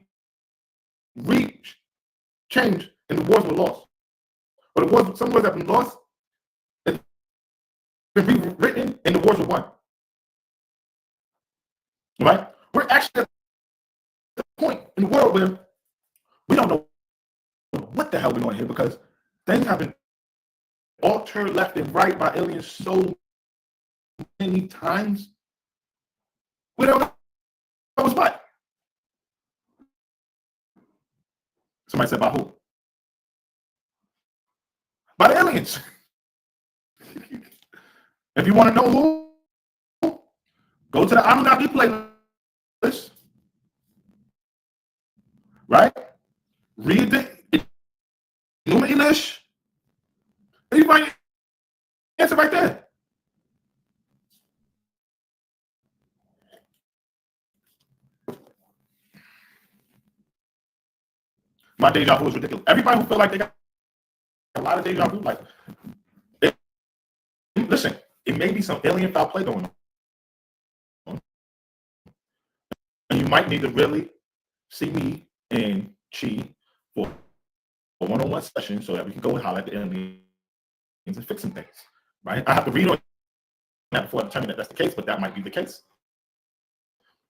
changed and the wars were lost. Or the wars, some wars have been lost, it's been rewritten and the wars were won. Right? We're actually at the point in the world where we don't know what the hell we're doing here because things have been altered left and right by aliens so many times. We don't know what's what. Somebody said by who? By the aliens. If you want to know who, go to the Anunnaki playlist. Right? Read the Enuma Elish. And you find your answer right there. My deja vu is ridiculous. Everybody who feel like they got a lot of deja vu, like, listen, it may be some alien foul play going on. And you might need to really see me and Chi for a one-on-one session so that we can go and highlight the aliens and fix some things. Right? I have to read on that before I determine that that's the case, but that might be the case.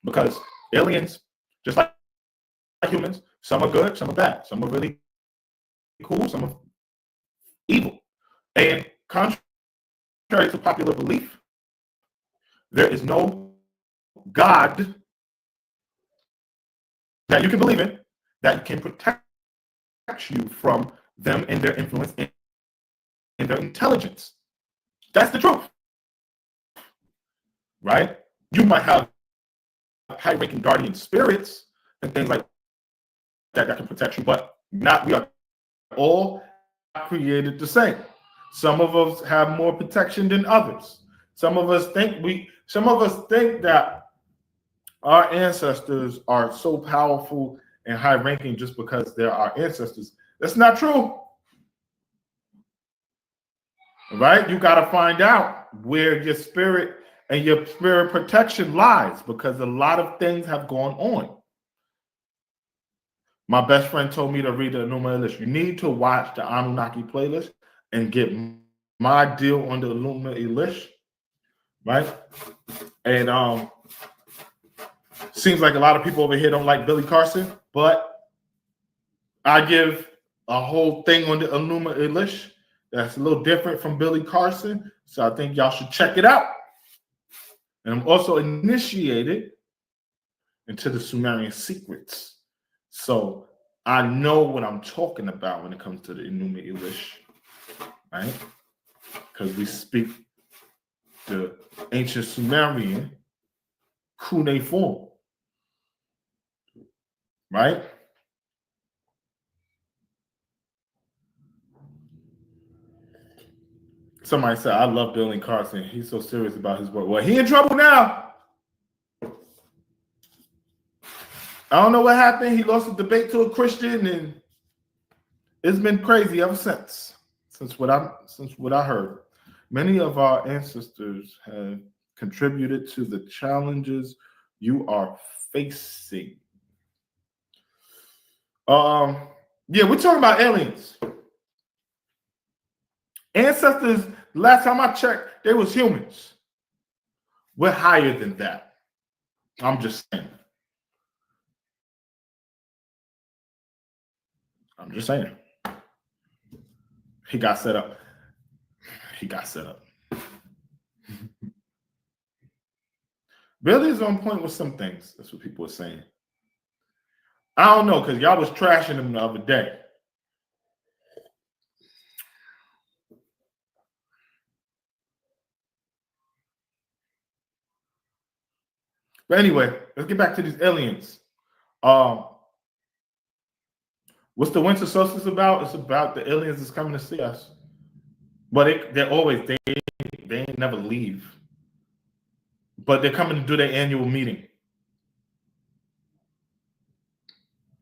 Because aliens, just like humans, some are good, some are bad, some are really cool, some are evil. And contrary to popular belief, there is no God that you can believe in that can protect you from them and their influence and their intelligence. That's the truth. Right? You might have high-ranking guardian spirits and things like that can protect you, but not. We are all created the same. Some of us have more protection than others. Some of us think that our ancestors are so powerful and high-ranking just because they're our ancestors. That's not true. Right? You got to find out where your spirit and your spirit protection lies, because a lot of things have gone on. My best friend told me to read the Enuma Elish. You need to watch the Anunnaki playlist and get my deal on the Enuma Elish, right? And seems like a lot of people over here don't like Billy Carson, but I give a whole thing on the Enuma Elish that's a little different from Billy Carson. So I think y'all should check it out. And I'm also initiated into the Sumerian secrets. So I know what I'm talking about when it comes to the Enuma Elish, right? Because we speak the ancient Sumerian cuneiform, right? Somebody said, I love Billy Carson. He's so serious about his work. Well, he in trouble now. I don't know what happened. He lost a debate to a Christian, and it's been crazy ever since what I heard. Many of our ancestors have contributed to the challenges you are facing. Yeah, we're talking about aliens. Ancestors, last time I checked, they was humans. We're higher than that. I'm just saying. He got set up. Billy is on point with some things. That's what people are saying. I don't know, because y'all was trashing him the other day. But anyway, let's get back to these aliens. What's the winter solstice about? It's about the aliens that's coming to see us. But they ain't never leave. But they're coming to do their annual meeting.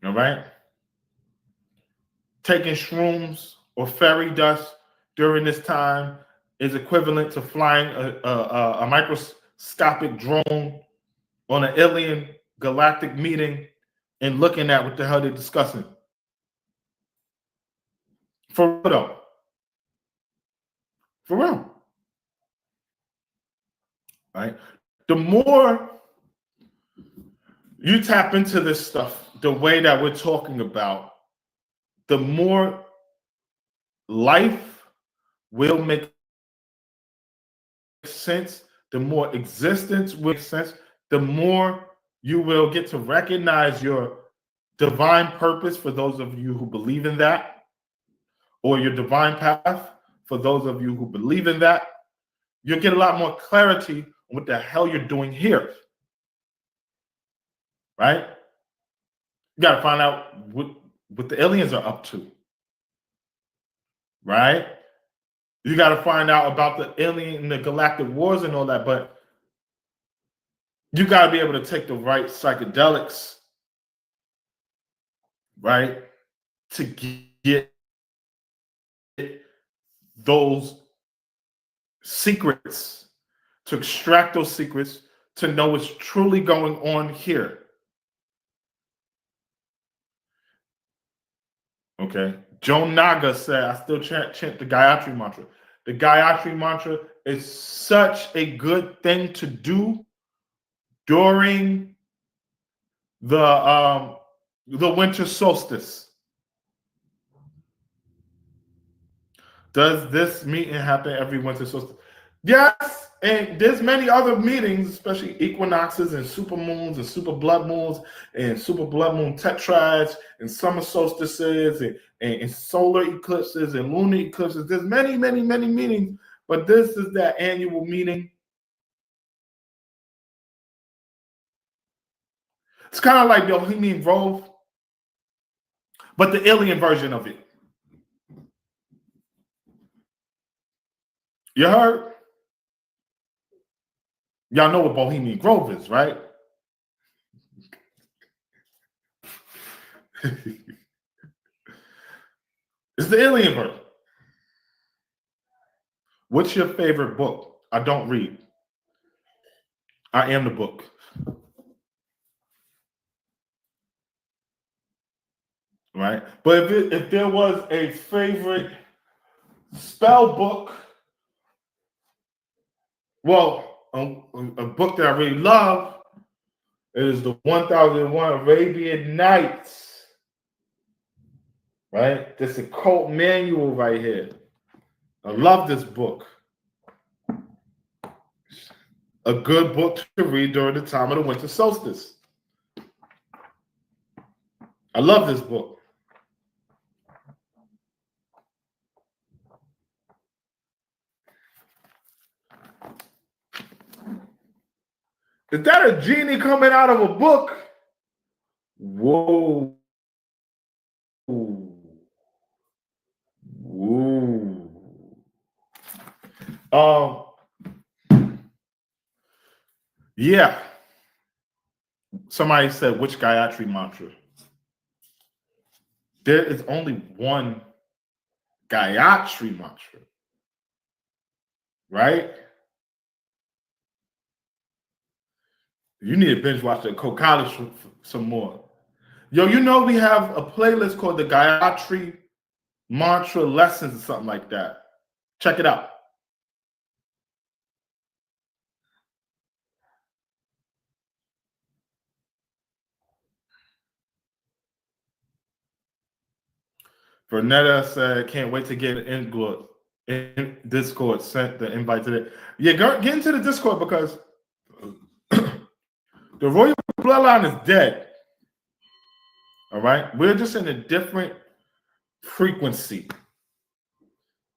All right? Taking shrooms or fairy dust during this time is equivalent to flying a microscopic drone on an alien galactic meeting and looking at what the hell they're discussing. For real though. For real. Right? The more you tap into this stuff, the way that we're talking about, the more life will make sense, the more existence will make sense, the more you will get to recognize your divine purpose for those of you who believe in that, or your divine path for those of you who believe in that. You'll get a lot more clarity on what the hell you're doing here. Right? You got to find out what the aliens are up to. Right? You got to find out about the alien and the galactic wars and all that, but you got to be able to take the right psychedelics, right, to get those secrets, to extract those secrets, to know what's truly going on here. Okay. Joan Naga said, I still chant the Gayatri mantra. The Gayatri mantra is such a good thing to do during the winter solstice. Does this meeting happen every winter solstice? Yes, and there's many other meetings, especially equinoxes and super moons and super blood moons and super blood moon tetrads and summer solstices and solar eclipses and lunar eclipses. There's many, many, many meetings, but this is that annual meeting. It's kind of like Bohemian Grove, but the alien version of it. You heard? Y'all know what Bohemian Grove is, right? It's the alien version. What's your favorite book? I don't read. I am the book. Right? But if there was a favorite spell book, well, a book that I really love is the 1001 Arabian Nights. right? This is a cult manual right here. I love this book. A good book to read during the time of the winter solstice. I love this book. Is that a genie coming out of a book? Whoa. Whoa. Yeah. Somebody said, which Gayatri mantra? There is only one Gayatri mantra, right? You need to binge watch the Kokali some more. Yo, you know we have a playlist called the Gayatri Mantra Lessons or something like that. Check it out. Vernetta said, can't wait to get in Discord, sent the invite to it. Yeah, get into the Discord because the royal bloodline is dead. All right? We're just in a different frequency.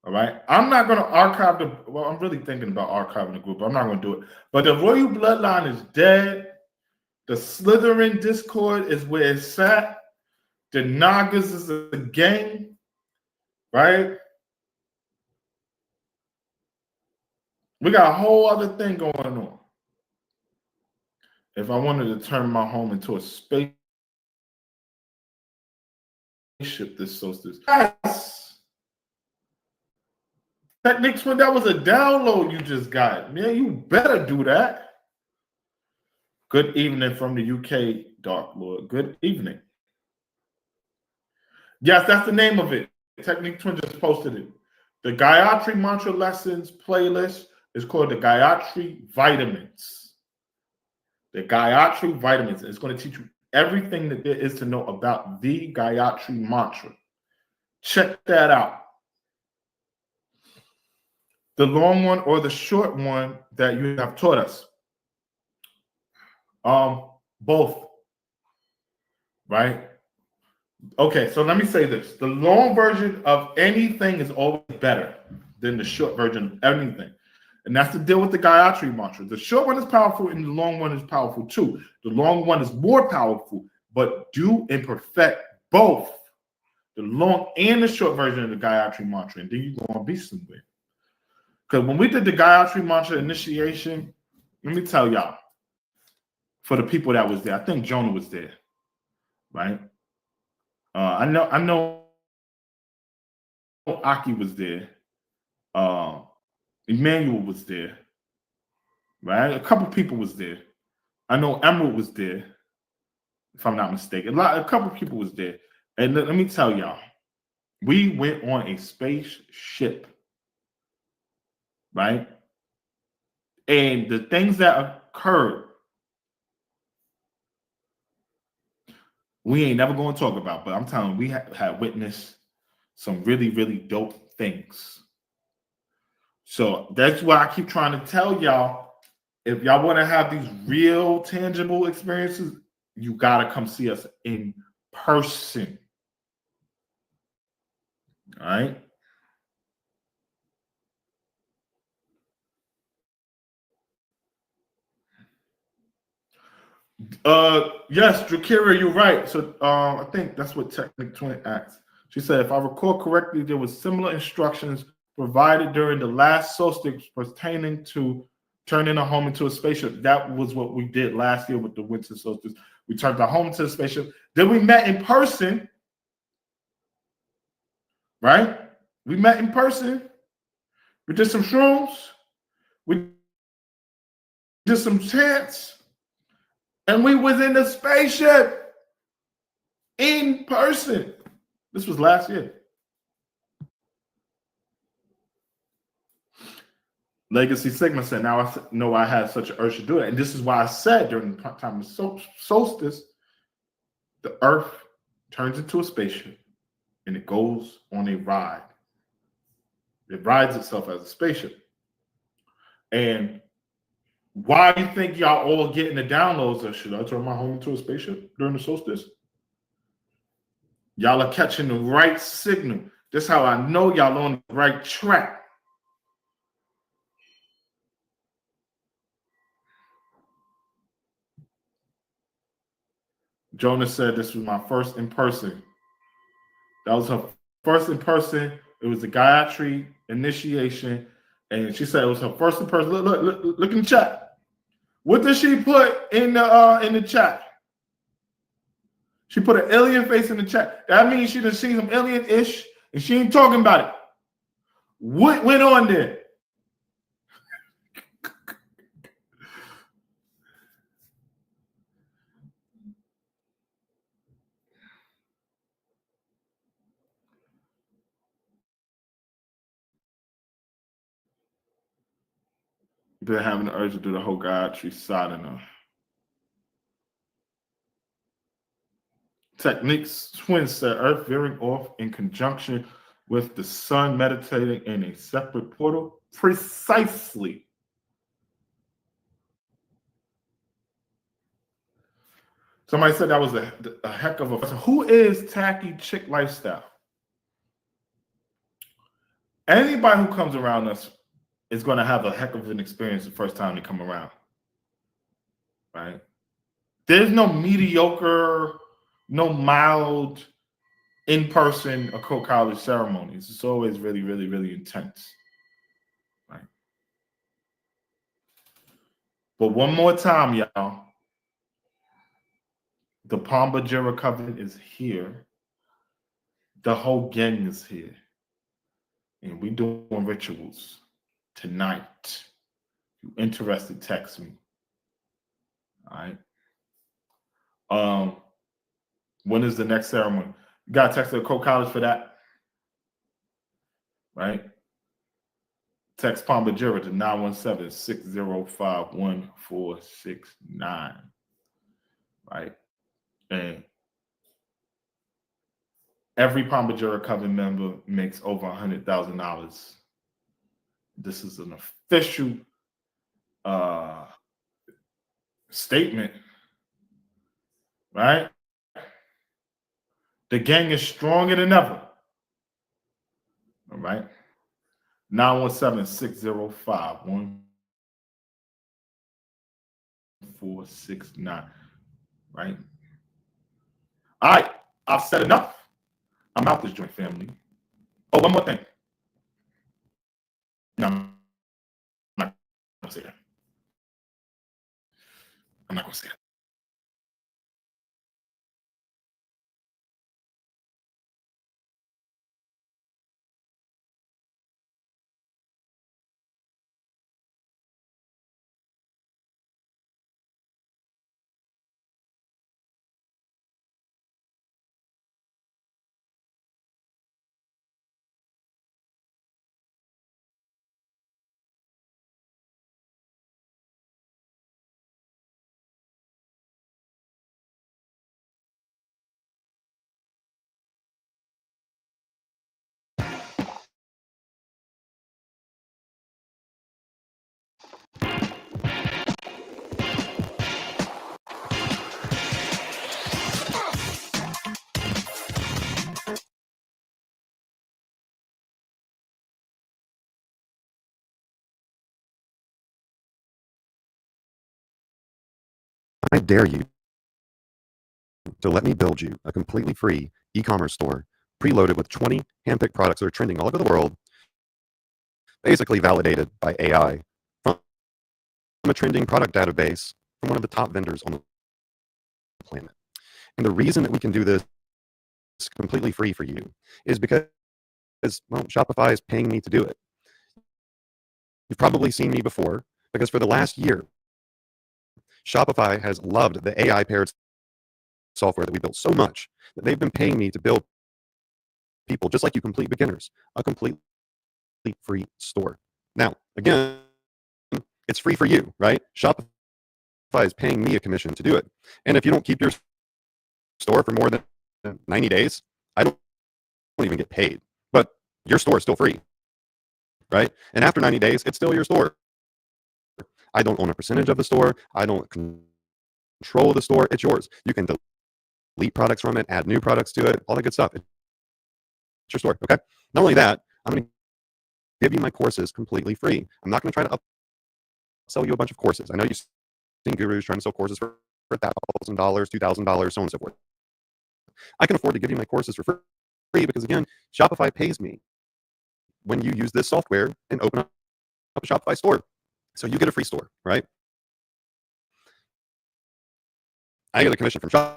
All right? I'm not going to archive I'm really thinking about archiving the group. I'm not going to do it. But the royal bloodline is dead. The Slytherin Discord is where it's at. The Nagas is a gang, right? We got a whole other thing going on. If I wanted to turn my home into a spaceship this solstice. Yes. Techniques when that was a download you just got. Man, you better do that. Good evening from the UK, Dark Lord. Good evening. Yes, that's the name of it. Technique Twin just posted it. The Gayatri Mantra Lessons playlist is called the Gayatri Vitamins. The Gayatri Vitamins. It's going to teach you everything that there is to know about the Gayatri Mantra. Check that out. The long one or the short one that you have taught us. Both. Right? Okay, so let me say this. The long version of anything is always better than the short version of anything. And that's to deal with the Gayatri Mantra. The short one is powerful and the long one is powerful too. The long one is more powerful, but do and perfect both the long and the short version of the Gayatri Mantra. And then you're going to be somewhere. Because when we did the Gayatri Mantra initiation, let me tell y'all, for the people that was there, I think Jonah was there, right? I know Aki was there. Emmanuel was there, right? A couple people was there. I know Emerald was there, if I'm not mistaken. A couple people was there. And let me tell y'all, we went on a spaceship, right? And the things that occurred, we ain't never going to talk about, but I'm telling you, we had witnessed some really, really dope things. So that's why I keep trying to tell y'all, if y'all want to have these real tangible experiences, you got to come see us in person. All right? Yes, Drakira, you're right. So I think that's what Technic Twin asked. She said, if I recall correctly, there was similar instructions provided during the last solstice pertaining to turning a home into a spaceship. That was what we did last year with the winter solstice. We turned our home into a spaceship. Then we met in person, right? We met in person. We did some shrooms. We did some chants. And we was in the spaceship in person. This was last year. Legacy Sigma said, now I know I had such an urge to do it. And this is why I said during the time of solstice, the earth turns into a spaceship and it goes on a ride. It rides itself as a spaceship. And why do you think y'all all getting the downloads that should I turn my home into a spaceship during the solstice? Y'all are catching the right signal. That's how I know y'all on the right track. Jonah said this was my first in person. That was her first in person. It was the Gayatri initiation. And she said it was her first in person. Look in the chat. What did she put in the chat? She put an alien face in the chat. That means she done seen some alien-ish, and she ain't talking about it. What went on there? Been having the urge to do the whole Gayatri sadhana. Techniques, twins said Earth veering off in conjunction with the sun meditating in a separate portal. Precisely. Somebody said that was a heck of a. Who is Tacky Chick Lifestyle? Anybody who comes around us is going to have a heck of an experience the first time they come around. Right? There's no mediocre, no mild in-person occult college ceremonies. It's always really, really, really intense. Right? But one more time, y'all. The Pambajira Covenant is here. The whole gang is here. And we doing rituals tonight. If you're interested, text me. All right. When is the next ceremony? You got to text the occult college for that. Right? Text Pambajira to 917-605-1469. Right? And every Pambajira Covenant member makes over $100,000. This is an official statement, right? The gang is stronger than ever. All right. 917-605-1469. Right? All right. I've said enough. I'm out this joint, family. Oh, one more thing. No, I'm not going to say that. I'm not going to say that. I dare you to let me build you a completely free e-commerce store preloaded with 20 handpicked products that are trending all over the world, basically validated by AI from a trending product database from one of the top vendors on the planet. And the reason that we can do this completely free for you is because, well, Shopify is paying me to do it. You've probably seen me before because for the last year, Shopify has loved the AI-paired software that we built so much that they've been paying me to build people just like you, complete beginners, a completely free store. Now, again, it's free for you, right? Shopify is paying me a commission to do it. And if you don't keep your store for more than 90 days, I don't get paid, but your store is still free, right? And after 90 days, it's still your store. I don't own a percentage of the store. I don't control the store. It's yours. You can delete products from it, add new products to it, all that good stuff. It's your store, okay? Not only that, I'm going to give you my courses completely free. I'm not going to try to upsell you a bunch of courses. I know you've seen gurus trying to sell courses for $1,000, $2,000, so on and so forth. I can afford to give you my courses for free because, again, Shopify pays me when you use this software and open up a Shopify store. So you get a free store, right? I get a commission from Shopify,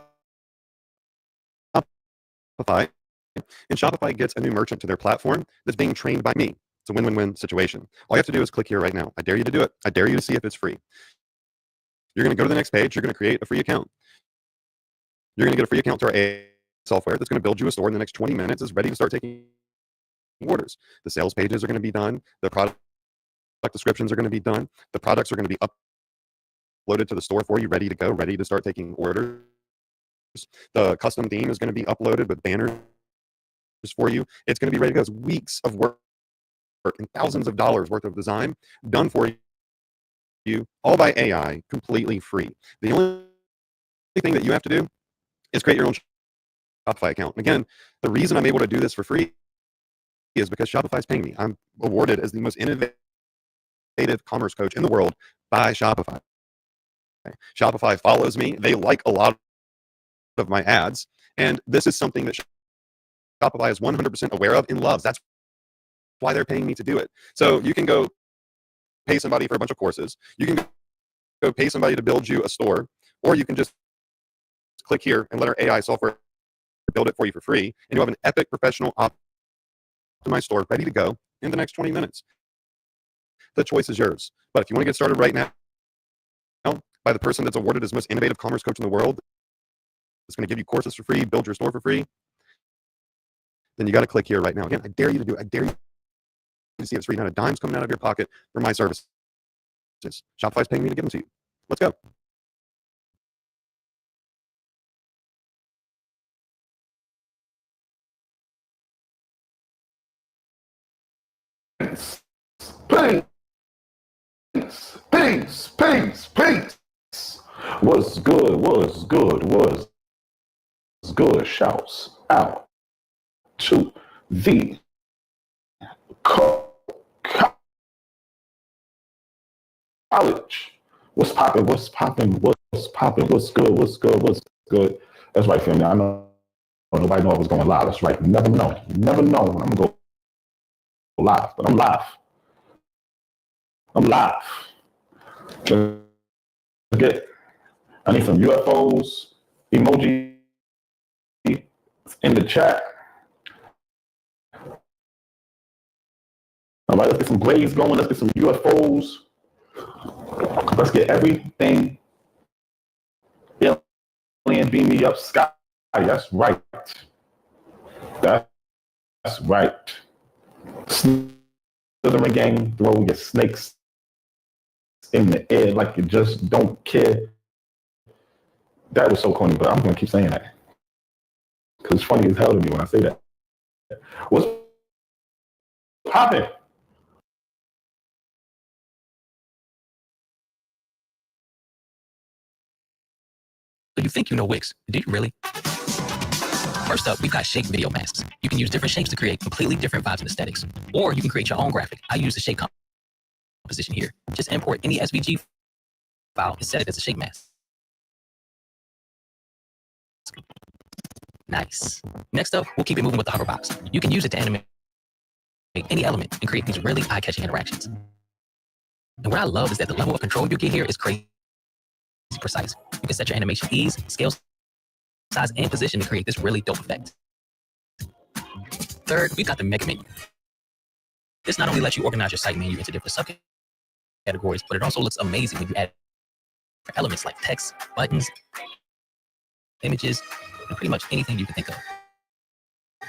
and Shopify gets a new merchant to their platform that's being trained by me. It's a win-win-win situation. All you have to do is click here right now. I dare you to do it. I dare you to see if it's free. You're going to go to the next page. You're going to create a free account. You're going to get a free account to our AI software that's going to build you a store in the next 20 minutes. Is ready to start taking orders. The sales pages are going to be done. The product descriptions are going to be done. The products are going to be uploaded to the store for you, ready to go, ready to start taking orders. The custom theme is going to be uploaded with banners for you. It's going to be ready to go. It's weeks of work and thousands of dollars worth of design done for you, all by AI, completely free. The only thing that you have to do is create your own Shopify account. And again, the reason I'm able to do this for free is because Shopify is paying me. I'm awarded as the most innovative commerce coach in the world by Shopify. Shopify follows me. They like a lot of my ads. And this is something that Shopify is 100% aware of and loves. That's why they're paying me to do it. So you can go pay somebody for a bunch of courses. You can go pay somebody to build you a store, or you can just click here and let our AI software build it for you for free. And you'll have an epic professional optimized store ready to go in the next 20 minutes. The choice is yours. But if you want to get started right now by the person that's awarded as most innovative commerce coach in the world, it's going to give you courses for free, build your store for free, then you got to click here right now. Again, I dare you to do it. I dare you to see if it's free. Not a dime's coming out of your pocket for my services. Shopify's paying me to give them to you. Let's go. Peace. What's good? What's good? What's good? Shouts out to the college. What's popping? What's popping? What's popping? What's good? What's good? What's good? That's right, family. I know nobody knew I was going live. That's right. You never know. You never know when I'm going to go live, but I'm live. I'm live. Get. I need some UFOs emoji in the chat. All right, let's get some blaze going. Let's get some UFOs. Let's get everything. Alien, beam me up, sky. That's right. That's right. Slithering gang, throw your snakes in the air like you just don't care. That was so corny, but I'm gonna keep saying that because it's funny as hell to me when I say that. What's poppin'? So you think you know Wix? Do you really? First up, we've got shape video masks. You can use different shapes to create completely different vibes and aesthetics. Or you can create your own graphic. I use the shape composition here. Just import any SVG file and set it as a shape mask. Nice. Next up, we'll keep it moving with the hover box. You can use it to animate any element and create these really eye-catching interactions. And what I love is that the level of control you get here is crazy precise. You can set your animation ease, scale, size, and position to create this really dope effect. Third, we've got the mega menu. This not only lets you organize your site menu into different subcategories, but it also looks amazing when you add elements like text, buttons, images, and pretty much anything you can think of.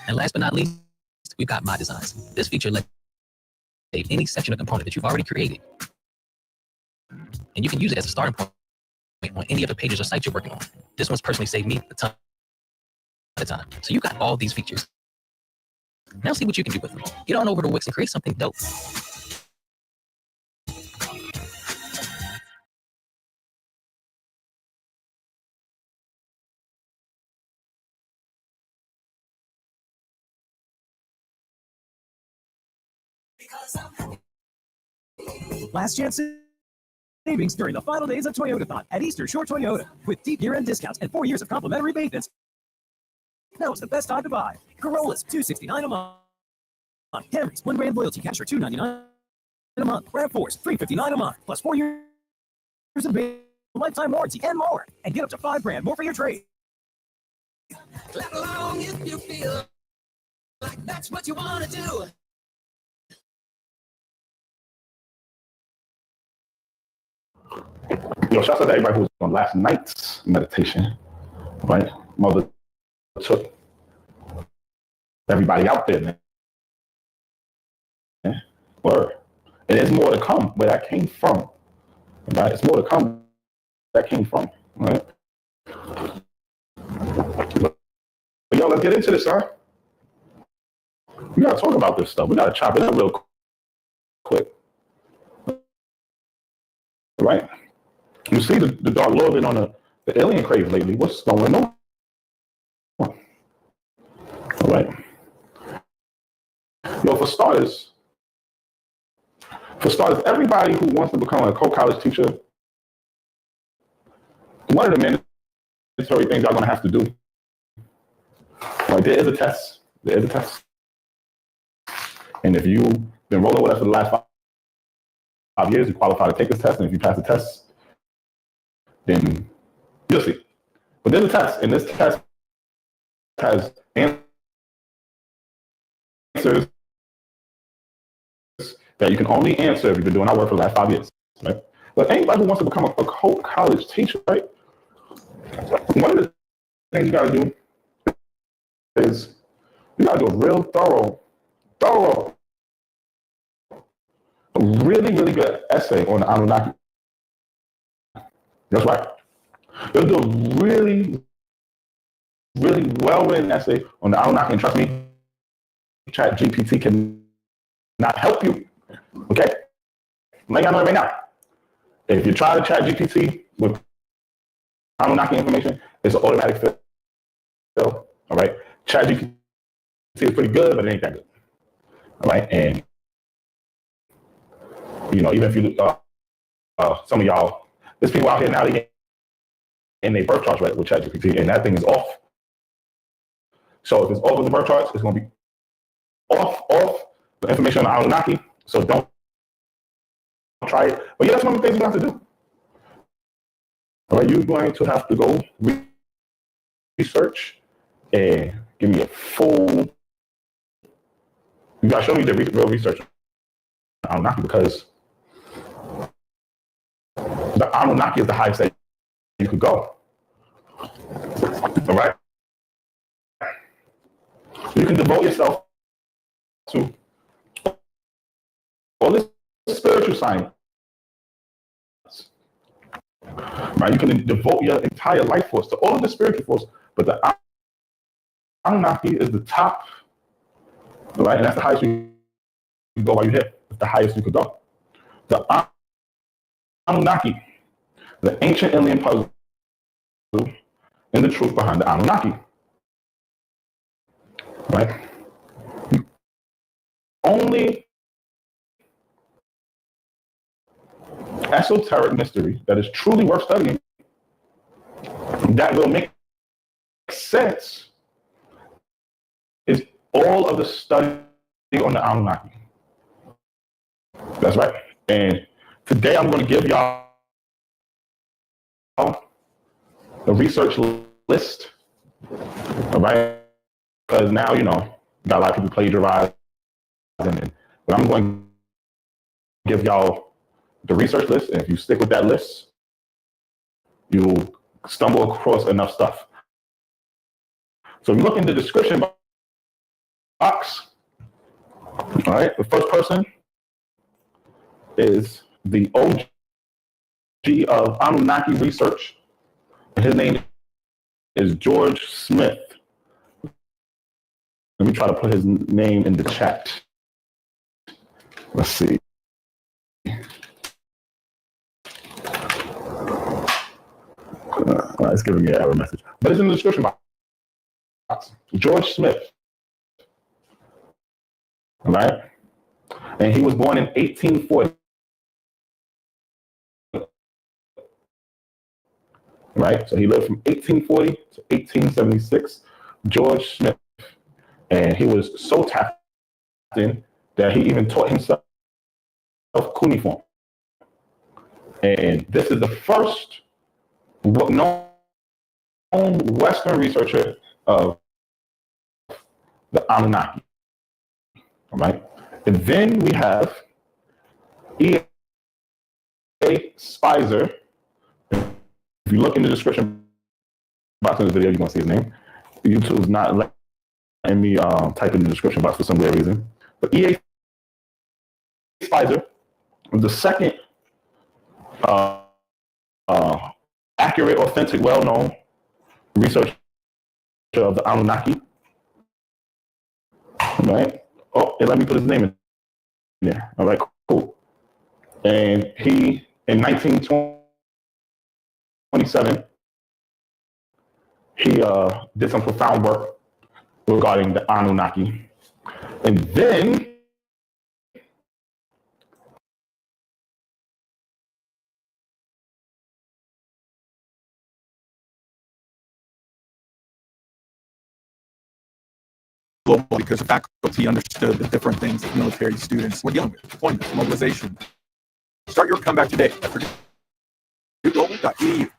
And last but not least, we've got My Designs. This feature lets you save any section or component that you've already created. And you can use it as a starting point on any other pages or sites you're working on. This one's personally saved me a ton of time. So you got all these features. Now see what you can do with them. Get on over to Wix and create something dope. Last chance savings during the final days of Toyotathon at Easter Shore Toyota. With deep year-end discounts and 4 years of complimentary maintenance, now is the best time to buy. Corollas, $269 a month. Camrys, $1 loyalty cash for $299 a month. RAV4s, $359 a month. Plus 4 years of lifetime warranty and more. And get up to $5,000 more for your trade. Clap along if you feel like that's what you want to do. Shout out to everybody who was on last night's meditation, right? Mother took everybody out there, man. Word. And there's more to come where that came from, right? It's more to come where that came from, right? But yo, let's get into this, huh? We gotta talk about this stuff. We gotta chop it up real quick, right? You see the Dark Lord been on the alien crave lately. What's going on? All right. Yo, for starters, everybody who wants to become a co-college teacher, one of the mandatory things y'all gonna have to do, right? There is a test. And if you've been rolling with us for the last 5 years, you qualify to take this test. And if you pass the test, then you'll see. But there's a test, and this test has answers that you can only answer if you've been doing our work for the last 5 years, right? But anybody who wants to become a college teacher, right? One of the things you gotta do is you gotta do a real thorough, a really good essay on the Anunnaki. That's right. You'll do a really well-written essay on the Anunnaki, and trust me, ChatGPT can not help you. Okay? I'm letting y'all know it right now. If you try to ChatGPT with Anunnaki information, it's an automatic fill. All right? ChatGPT is pretty good, but it ain't that good. All right? And even if you some of y'all, there's people out here now that in their birth charts right with ChatGPT, and that thing is off. So if it's off of the birth charts, it's going to be off the information on the Anunnaki. So don't try it. But yeah, that's one of the things you have to do. All right, you're going to have to go research and give me a full. You got to show me the real research on Anunnaki, because the Anunnaki is the highest that you could go. All right? You can devote yourself to all this spiritual science. Right? You can devote your entire life force to all of the spiritual force, but the Anunnaki is the top, right? And that's the highest you can go while you're here. It's the highest you could go. The Anunnaki, the ancient alien puzzle, and the truth behind the Anunnaki. Right? The only esoteric mystery that is truly worth studying, that will make sense, is all of the study on the Anunnaki. That's right. And today I'm going to give y'all a research list, all right? Because now, got a lot of people plagiarizing, but I'm going to give y'all the research list, and if you stick with that list, you'll stumble across enough stuff. So if you look in the description box, all right, the first person is the OG of Anunnaki research, and his name is George Smith. Let me try to put his name in the chat. Let's see. It's giving me an error message, but it's in the description box. George Smith, right? And he was born in 1840, right? So he lived from 1840 to 1876. George Smith, and he was so tapped in that he even taught himself cuneiform. And this is the first known Western researcher of the Anunnaki. All right. And then we have E.A. Spicer. If you look in the description box of the video, you're going to see his name. YouTube's not letting me type in the description box for some weird reason. But E.A. Spicer was the second accurate, authentic, well-known researcher of the Anunnaki. Right? Oh, and let me put his name in there. All right, cool. And he, in 1927, he did some profound work regarding the Anunnaki. And then global because the faculty understood the different things that military students were dealing with, deployment, mobilization. Start your comeback today at PurdueGlobal.edu.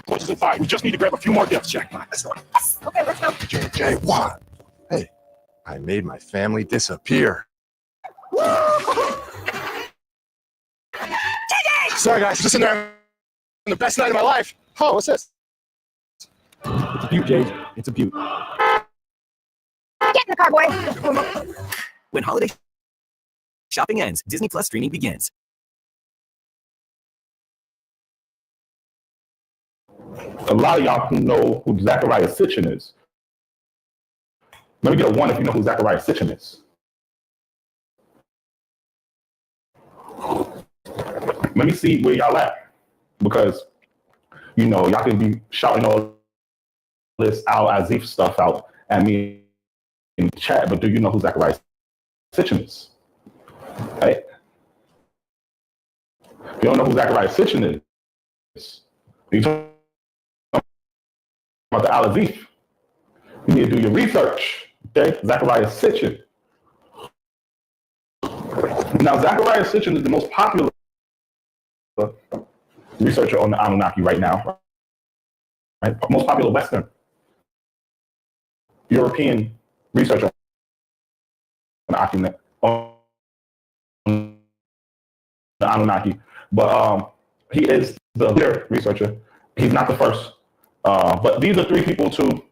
closes at 5. We just need to grab a few more gifts. Check. Okay, let's go. JJ, what? Hey, I made my family disappear. Sorry, guys. Just in there. The best night of my life. Oh, what's this? It's a beaut, Jade. It's a beaut. Get in the car, boy. When holiday shopping ends, Disney Plus streaming begins. A lot of y'all who know who Zachariah Sitchin is. Let me get a 1 if you know who Zachariah Sitchin is. Let me see where y'all at. Because, you know, y'all can be shouting all this Al Azif stuff out at me in the chat, but do you know who Zachariah Sitchin is? Right? If you don't know who Zachariah Sitchin is, you talking about the Al Azif. You need to do your research. Okay? Zachariah Sitchin. Now, Zachariah Sitchin is the most popular researcher on the Anunnaki right now. Right? Most popular Western European researcher on the Anunnaki. But he is the leader researcher. He's not the first. But these are 3 people to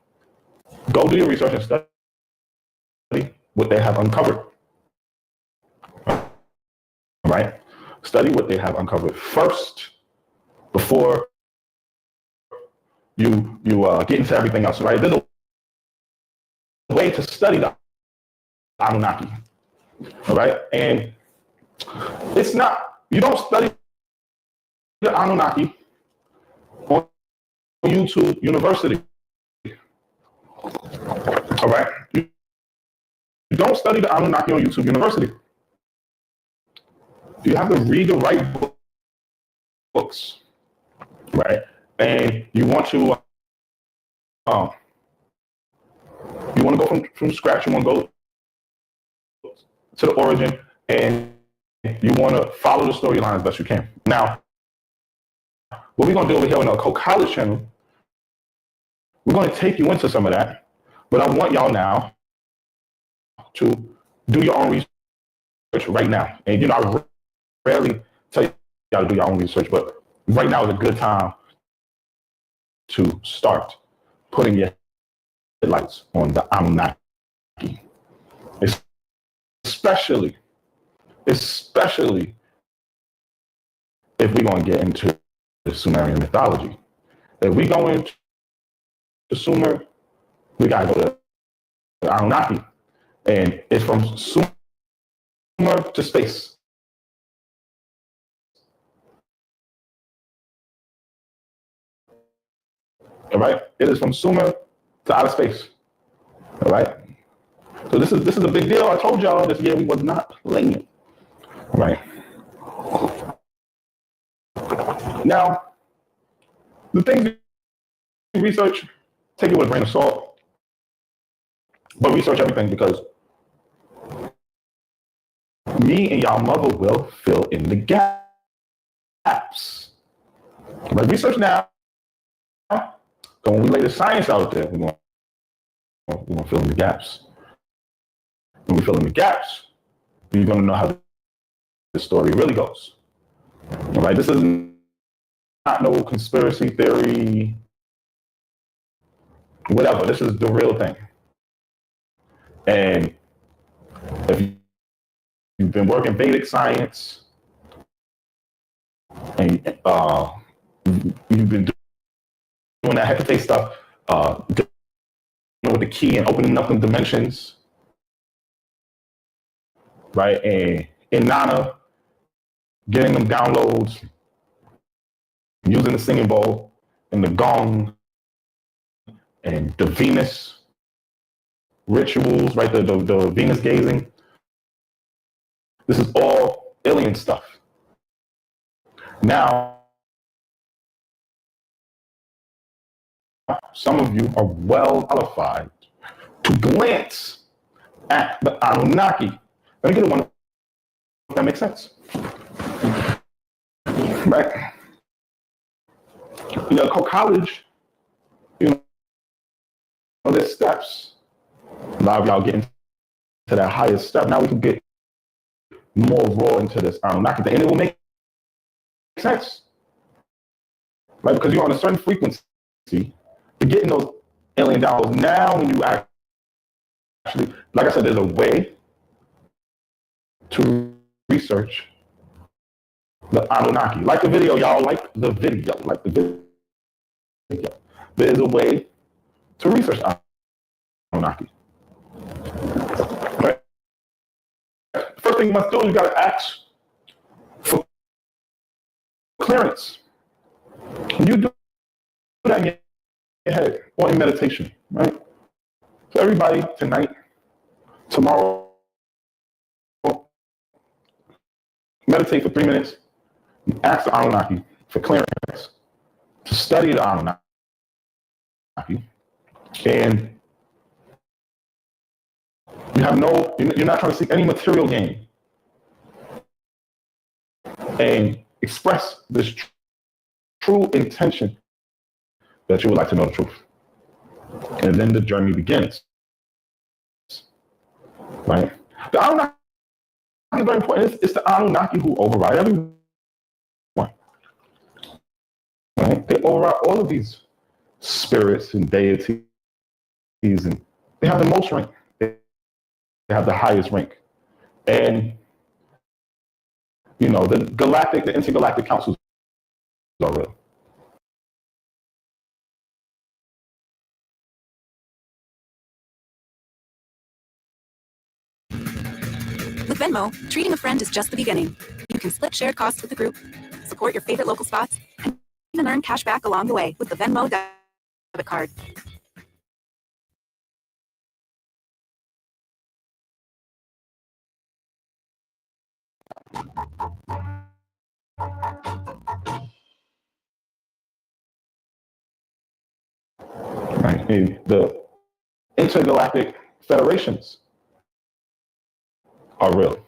go do your research and study what they have uncovered. Right? Study what they have uncovered first before you get into everything else, right? There's a way to study the Anunnaki, all right? And it's not, you don't study the Anunnaki on YouTube University, all right? You don't study the Anunnaki on YouTube University. You have to read the right books, right? And you want to go from scratch. You want to go to the origin, and you want to follow the storyline as best you can. Now, what we're going to do over here on the Occult College channel, we're going to take you into some of that, but I want y'all now to do your own research right now. And you know, I rarely tell y'all to do your own research, but right now is a good time to start putting your headlights on the Anunnaki. Especially if we're going to get into Sumerian mythology. If we go into Sumer, we gotta go to the Anunnaki, and it's from Sumer to space. All right, it is from Sumer to outer space. All right, so this is a big deal. I told y'all this year we was not playing. All right. Now, the things you research, take it with a grain of salt, but research everything because me and y'all mother will fill in the gaps. But research now, so when we lay the science out there, we're going to fill in the gaps. When we fill in the gaps, you're going to know how the story really goes. All right, this is not no conspiracy theory, whatever. This is the real thing. And if you've been working Vedic science and you've been doing that Hecate stuff, with the key and opening up the dimensions, right? And in Nana, getting them downloads, using the singing bowl and the gong and the Venus rituals, right? The Venus gazing. This is all alien stuff. Now, some of you are well qualified to glance at the Anunnaki. Let me get one if that makes sense. Right? You know, college, you know, there's steps. A lot of y'all get into that higher step. Now we can get more raw into this Anunnaki thing, and it will make sense. Right? Because you're on a certain frequency to get in those alien downloads. Now when you actually, like I said, there's a way to research the Anunnaki. Like the video, y'all. Like the video. There is a way to research Anunnaki. Right? First thing you must do is you got to ask for clearance. You do that in your head or in meditation, right? So everybody tonight, tomorrow, meditate for 3 minutes, ask the Anunnaki for clearance to study the Anunnaki, and you're not trying to seek any material gain, and express this true intention that you would like to know the truth. And then the journey begins. Right? The Anunnaki is very important. It's the Anunnaki who override everyone. Right? They override all of these spirits and deities, and they have the most rank. They have the highest rank. And you know, the intergalactic councils are real. With Venmo, treating a friend is just the beginning. You can split shared costs with the group, support your favorite local spots, and even earn cash back along the way with the Venmo debit card. Right? And the intergalactic federations are real.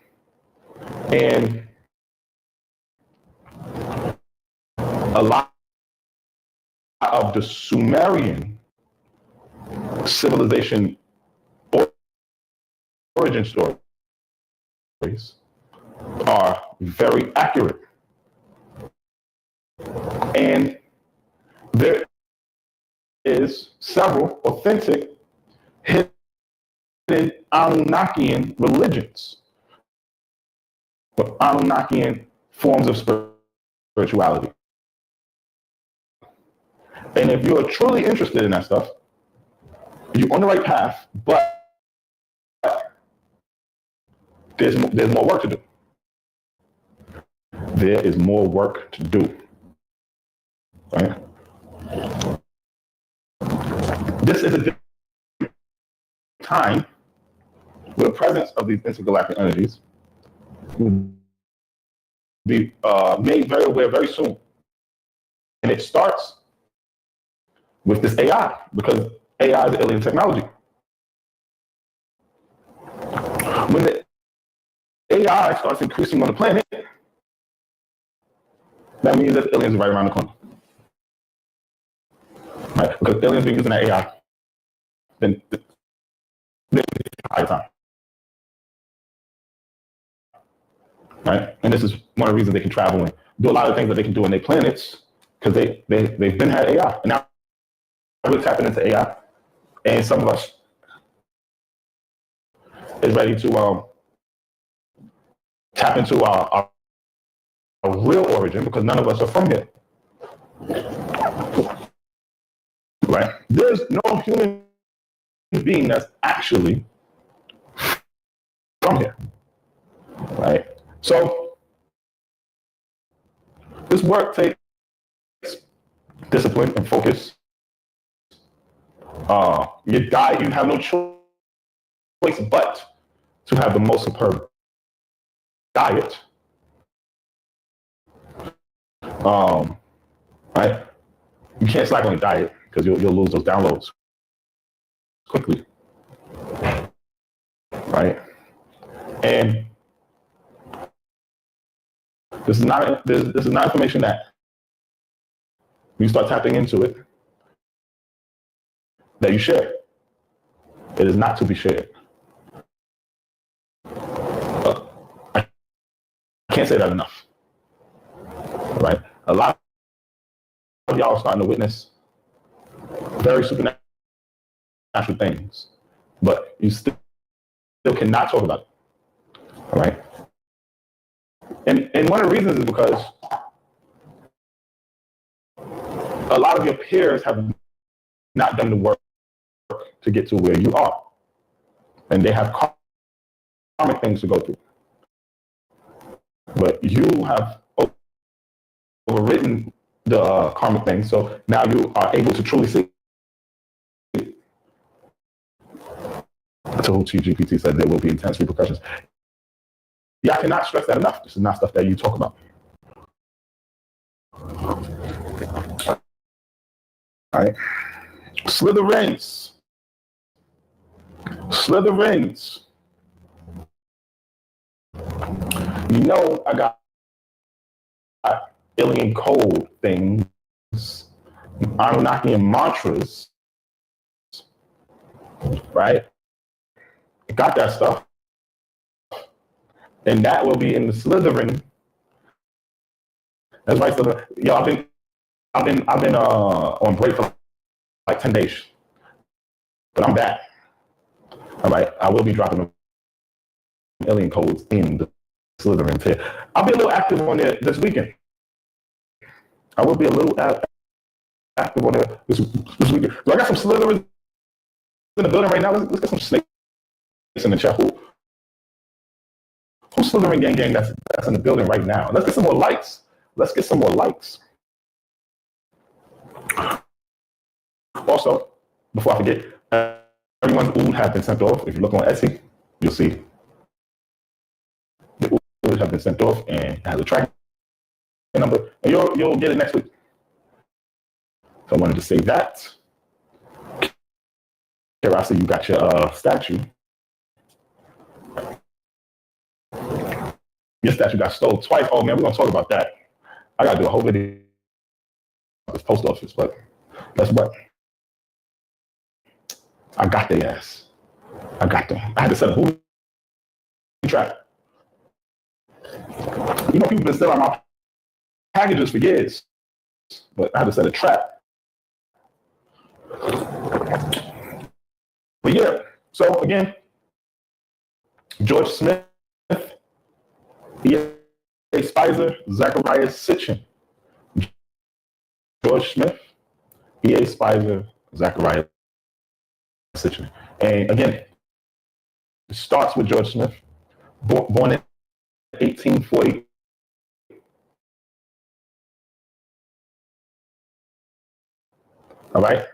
And a lot of the Sumerian civilization origin stories are very accurate. And there is several authentic hidden Anunnakian religions, or Anunnakian forms of spirituality. And if you're truly interested in that stuff, you're on the right path, but there's more work to do. There is more work to do. Right? This is a time where the presence of these intergalactic energies will be made very aware very soon. And it starts with this AI, because AI is alien technology. When the AI starts increasing on the planet, that means that aliens are right around the corner. Right? Because aliens have been using that AI the entire time. Right? And this is one of the reasons they can travel and do a lot of things that they can do on their planets, because they've been had AI. And now we're tapping into AI. And some of us is ready to tap into our real origin, because none of us are from here. Right? There's no human being that's actually from here. Right? So this work takes discipline and focus. You have no choice but to have the most superb diet. Right? You can't slack on your diet, because you'll lose those downloads quickly. Right? And this is not information that when you start tapping into it, that you share. It is not to be shared. I can't say that enough. Right? A lot of y'all are starting to witness very supernatural things, but you still cannot talk about it. All right? And one of the reasons is because a lot of your peers have not done the work to get to where you are. And they have karmic things to go through. But you have overwritten the karmic things, so now you are able to truly see. I told TGPT said there will be intense repercussions. Yeah, I cannot stress that enough. This is not stuff that you talk about. All right. Slytherins. You know, I got alien code things, Anunnakian mantras, right? I got that stuff. And that will be in the Slytherin. That's right. So, I've been on break for like 10 days, but I'm back. All right, I will be dropping alien codes in the Slytherin tier. I'll be a little active on there this weekend. I will be a little active on there this weekend. So I got some Slytherins in the building right now. Let's get some snakes in the chat. Who's Slytherin gang that's in the building right now? Let's get some more likes. Also, before I forget, everyone's ood have been sent off. If you look on Etsy, you'll see the ood have been sent off, and it has a tracking number, and you'll get it next week. So I wanted to say that. Here, I see you got your statue. Your statue got stole twice. Oh man, we're gonna talk about that. I gotta do a whole video about this post office, but guess what? I got their ass. I got them. I had to set a booby trap. You know, people been stealing my packages for years, but I had to set a trap. But yeah, so again, George Smith, E.A. Spicer, Zacharias Sitchin. George Smith, E.A. Spicer, Zachariah Sitchin. And again, it starts with George Smith, born in 1840. All right?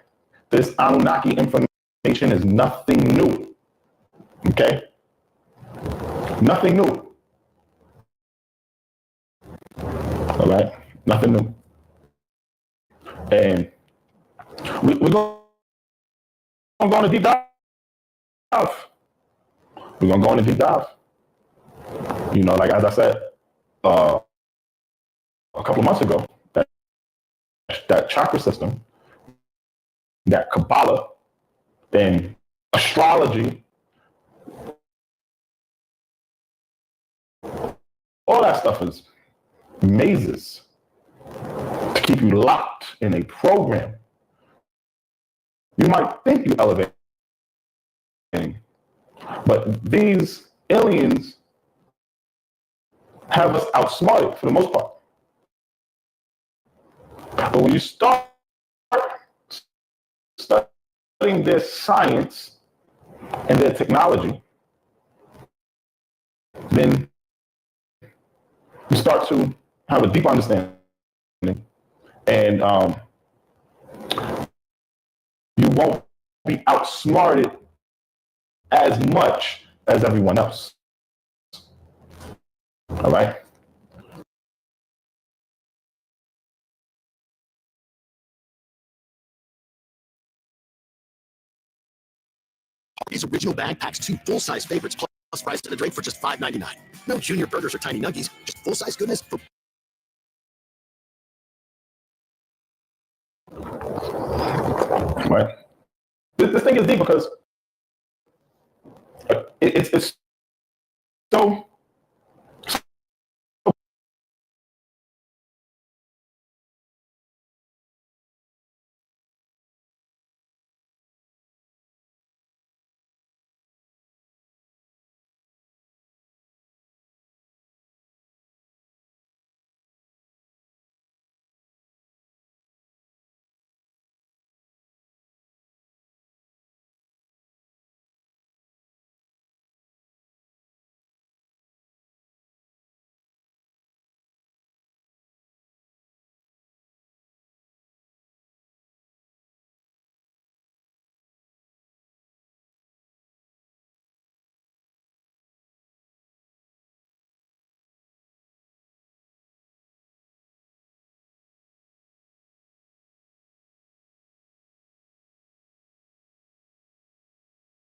This Anunnaki information is nothing new. Okay? Nothing new. All right? Nothing new. And we're going to go on a deep dive. We're going to go on a deep dive. You know, like as I said a couple of months ago, that chakra system, that Kabbalah, and astrology, all that stuff is mazes to keep you locked in a program. You might think you elevating, but these aliens have us outsmarted for the most part. But when you start studying their science and their technology, then you start to have a deep understanding, and you won't be outsmarted as much as everyone else. All right? These original backpacks, 2 full-size favorites plus fries to the drink for just $5.99. No junior burgers or tiny nuggies, just full-size goodness for... Right. This thing is deep because it's so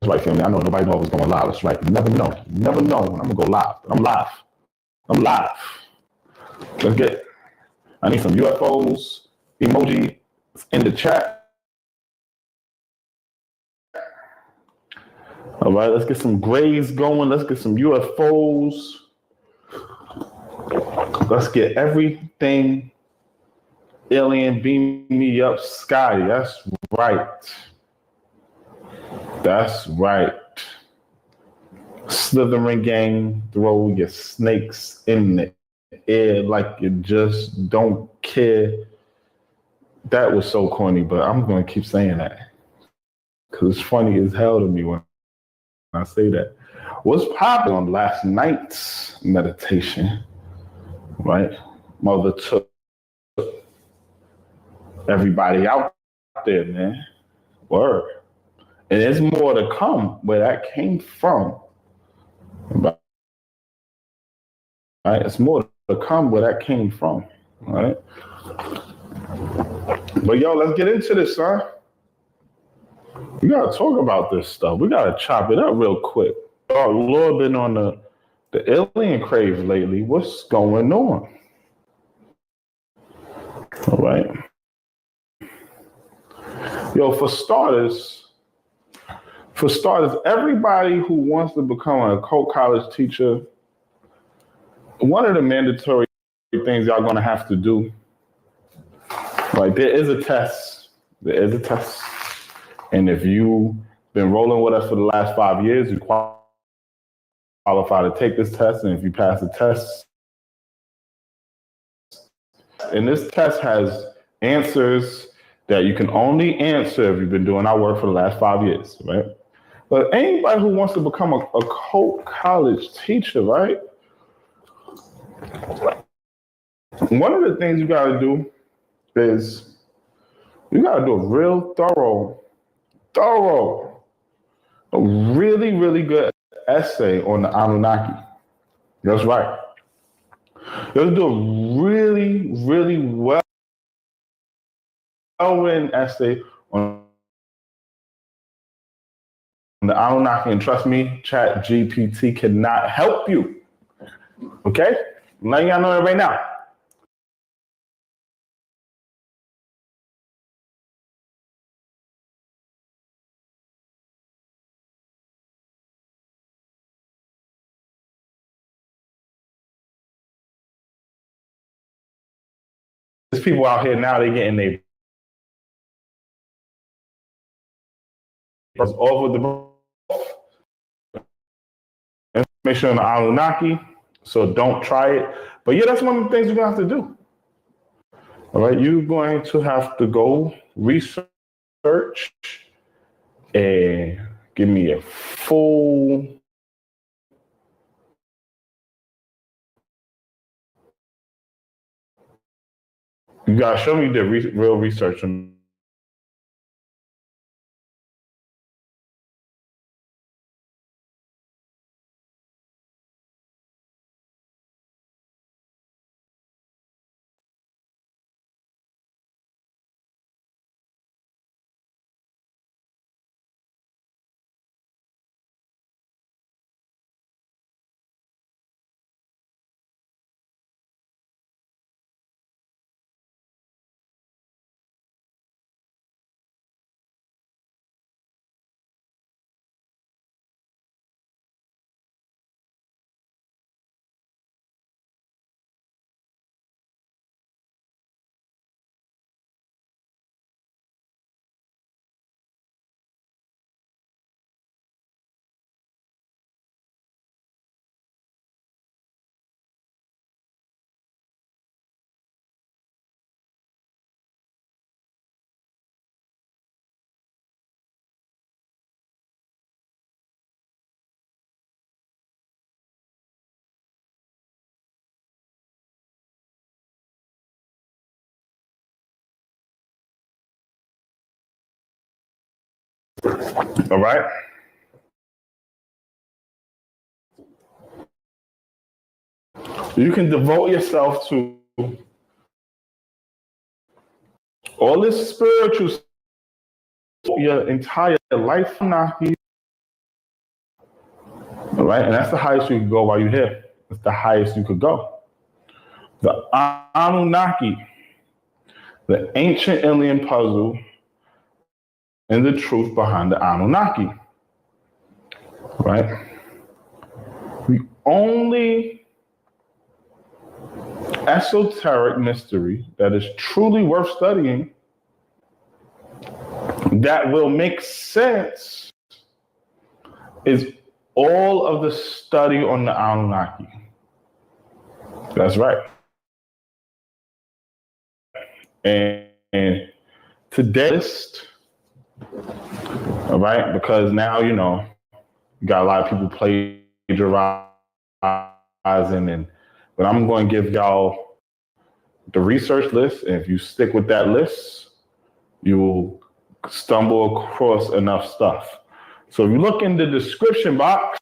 right, family. I know nobody knows what's going live. That's right. You never know. You never know when I'm gonna go live. But I'm live. I'm live. Let's get it. I need some UFOs emoji in the chat. All right, let's get some grays going. Let's get some UFOs. Let's get everything alien beam me up, Scotty. That's right. That's right. Slithering gang, throw your snakes in the air like you just don't care. That was so corny, but I'm going to keep saying that because it's funny as hell to me when I say that. What's popping on last night's meditation, right? Mother took everybody out there, man. Word. And there's more to come where that came from. Right? It's more to come where that came from. All right. But yo, let's get into this, son. We gotta talk about this stuff. We gotta chop it up real quick. Oh, Lord, been on the alien crave lately. What's going on? All right. Yo, for starters, everybody who wants to become an occult college teacher, one of the mandatory things y'all gonna have to do, like there is a test. There is a test. And if you've been rolling with us for the last 5 years, you qualify to take this test. And if you pass the test, and this test has answers that you can only answer if you've been doing our work for the last 5 years, right? But anybody who wants to become a college teacher, right? One of the things you gotta do is you gotta do a real a really, really good essay on the Anunnaki. That's right. You have to do a really, really well-written essay on the Anunnaki, and trust me, Chat GPT cannot help you. Okay? I'm letting y'all know that right now. There's people out here now, they getting their over the information on the Anunnaki, so don't try it. But yeah, that's one of the things you're gonna have to do. All right, you're going to have to go research and give me a full you gotta show me the real research on all right. You can devote yourself to all this spiritual stuff, your entire life, Anunnaki. All right, and that's the highest you can go while you're here. It's the highest you could go. The Anunnaki, the ancient alien puzzle, and the truth behind the Anunnaki. Right? The only esoteric mystery that is truly worth studying, that will make sense, is all of the study on the Anunnaki. That's right. And today's, all right, because now, you know, you got a lot of people plagiarizing, but I'm going to give y'all the research list, and if you stick with that list, you will stumble across enough stuff. So if you look in the description box,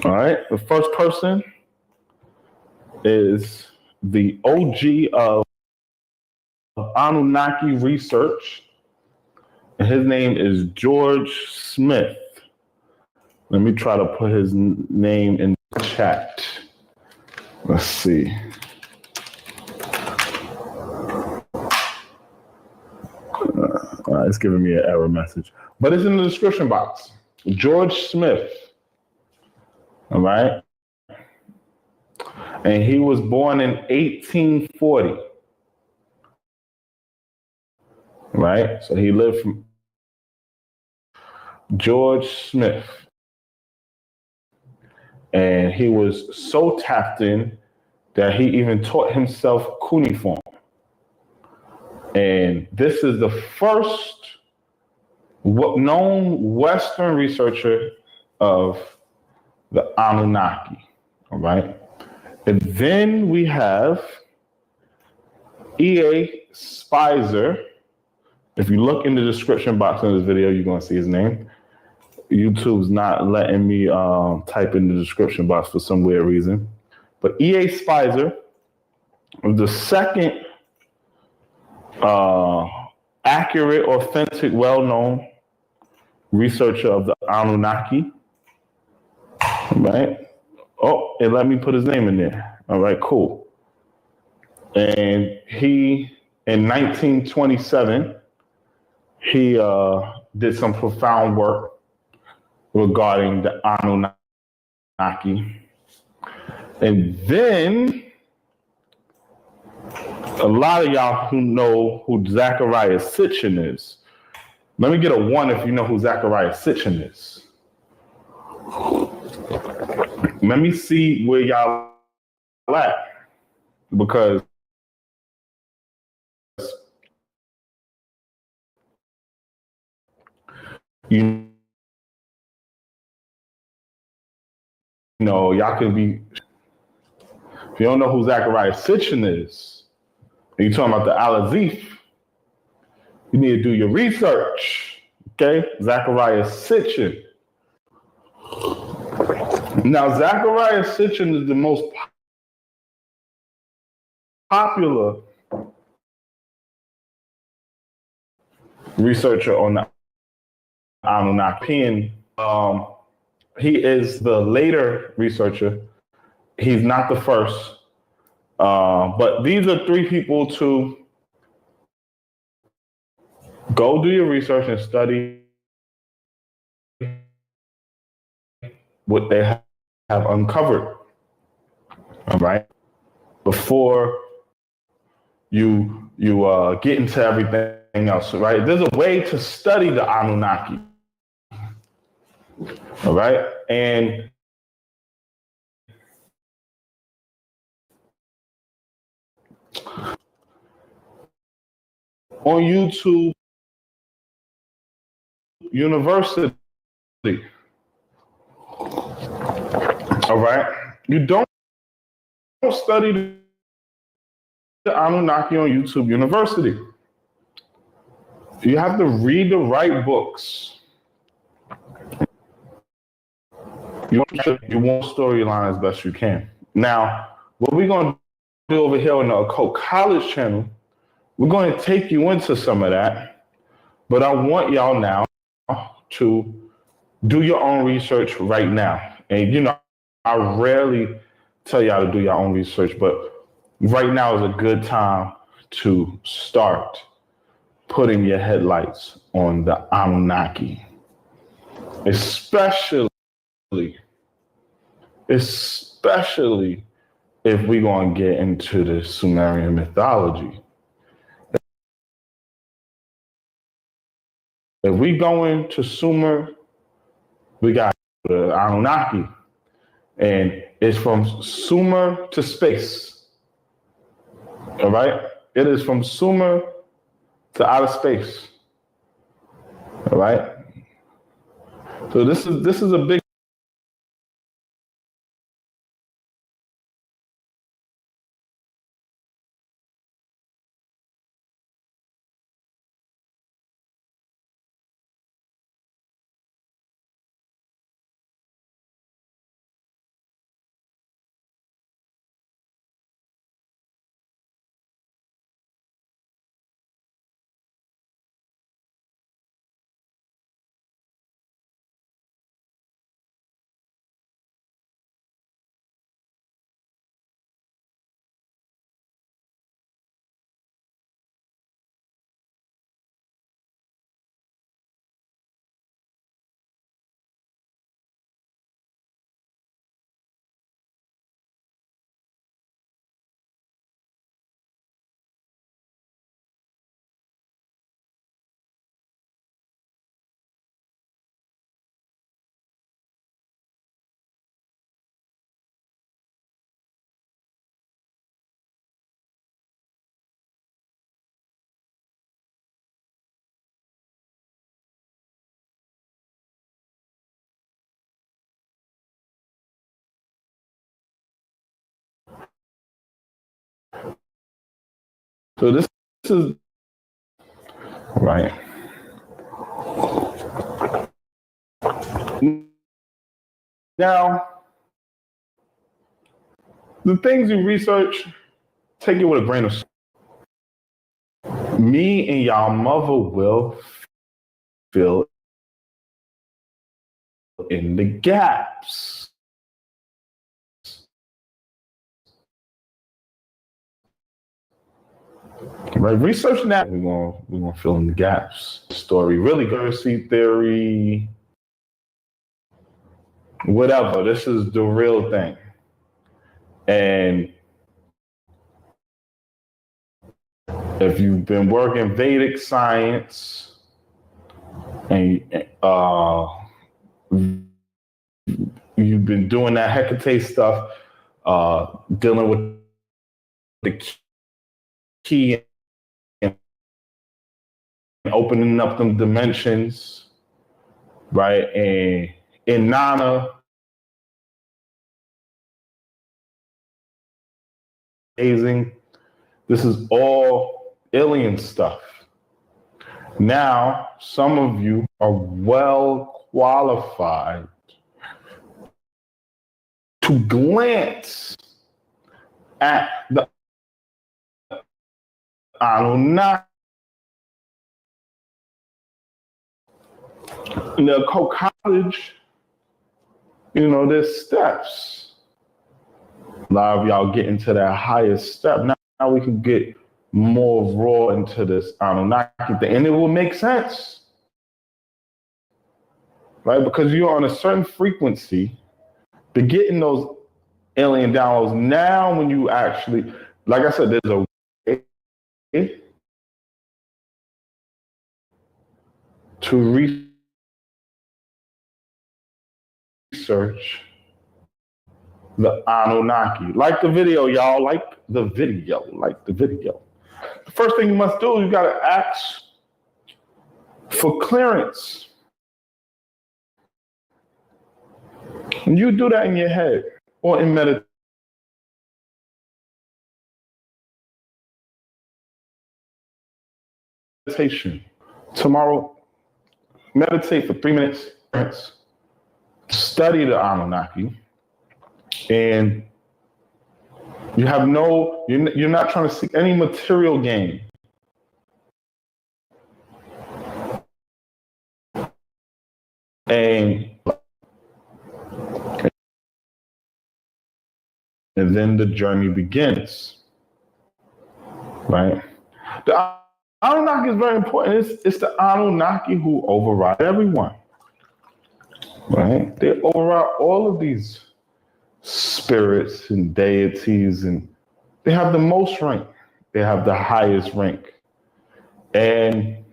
all right, the first person is the OG of Anunnaki research, and his name is George Smith. Let me try to put his name in the chat. Let's see. It's giving me an error message, but it's in the description box. George Smith. All right. And he was born in 1840. Right? So he lived from George Smith. And he was so tapped in that he even taught himself cuneiform. And this is the first known Western researcher of the Anunnaki. All right. And then we have E.A. Spicer. If you look in the description box of this video, you're going to see his name. YouTube's not letting me type in the description box for some weird reason. But E.A. Spicer was the second accurate, authentic, well-known researcher of the Anunnaki. Right? Oh, it let me put his name in there. All right, cool. And he, in 1927, he did some profound work regarding the Anunnaki. And then a lot of y'all who know who Zecharia Sitchin is, let me get a 1 if you know who Zecharia Sitchin is. Let me see where y'all at, because you know, y'all could be, if you don't know who Zecharia Sitchin is, and you're talking about the Al-Azif, you need to do your research, okay? Zecharia Sitchin. Now, Zecharia Sitchin is the most popular researcher on the Anunnaki. He is the later researcher. He's not the first. But these are 3 people to go do your research and study what they have uncovered. All right. Before you get into everything else, right? There's a way to study the Anunnaki. All right. And on YouTube University, all right, you don't study the Anunnaki on YouTube University. You have to read the right books. You want storyline as best you can. Now, what we're going to do over here on the Occult College channel, we're going to take you into some of that, but I want y'all now to do your own research right now. And, you know, I rarely tell y'all to do your own research, but right now is a good time to start putting your headlights on the Anunnaki, especially if we're going to get into the Sumerian mythology. If we go into Sumer, we got the Anunnaki, and it's from Sumer to space. All right? It is from Sumer to outer space. All right? So this is a big So this is right. Now, the things you research, take it with a grain of salt. Me and y'all mother will fill in the gaps. Right, researching that, we're gonna fill in the gaps. Story, really, conspiracy theory, whatever. This is the real thing, and if you've been working Vedic science and you've been doing that Hecate stuff, dealing with the key and opening up them dimensions, right? And in Nana, amazing. This is all alien stuff. Now, some of you are well qualified to glance at the Anunnaki. In the co-college, there's steps. A lot of y'all get into that highest step. Now we can get more raw into this Anunnaki thing, and it will make sense, right? Because you're on a certain frequency to getting those alien downloads. Now, when you actually, like I said, there's a way to research the Anunnaki. Like the video, y'all. Like the video. The first thing you must do is you got to ask for clearance. And you do that in your head or in meditation. Tomorrow, meditate for 3 minutes. Study the Anunnaki. And you have you're not trying to seek any material gain. And then the journey begins, right? The Anunnaki is very important. It's the Anunnaki who override everyone, right? They override all of these spirits and deities, and they have the most rank. They have the highest rank. And,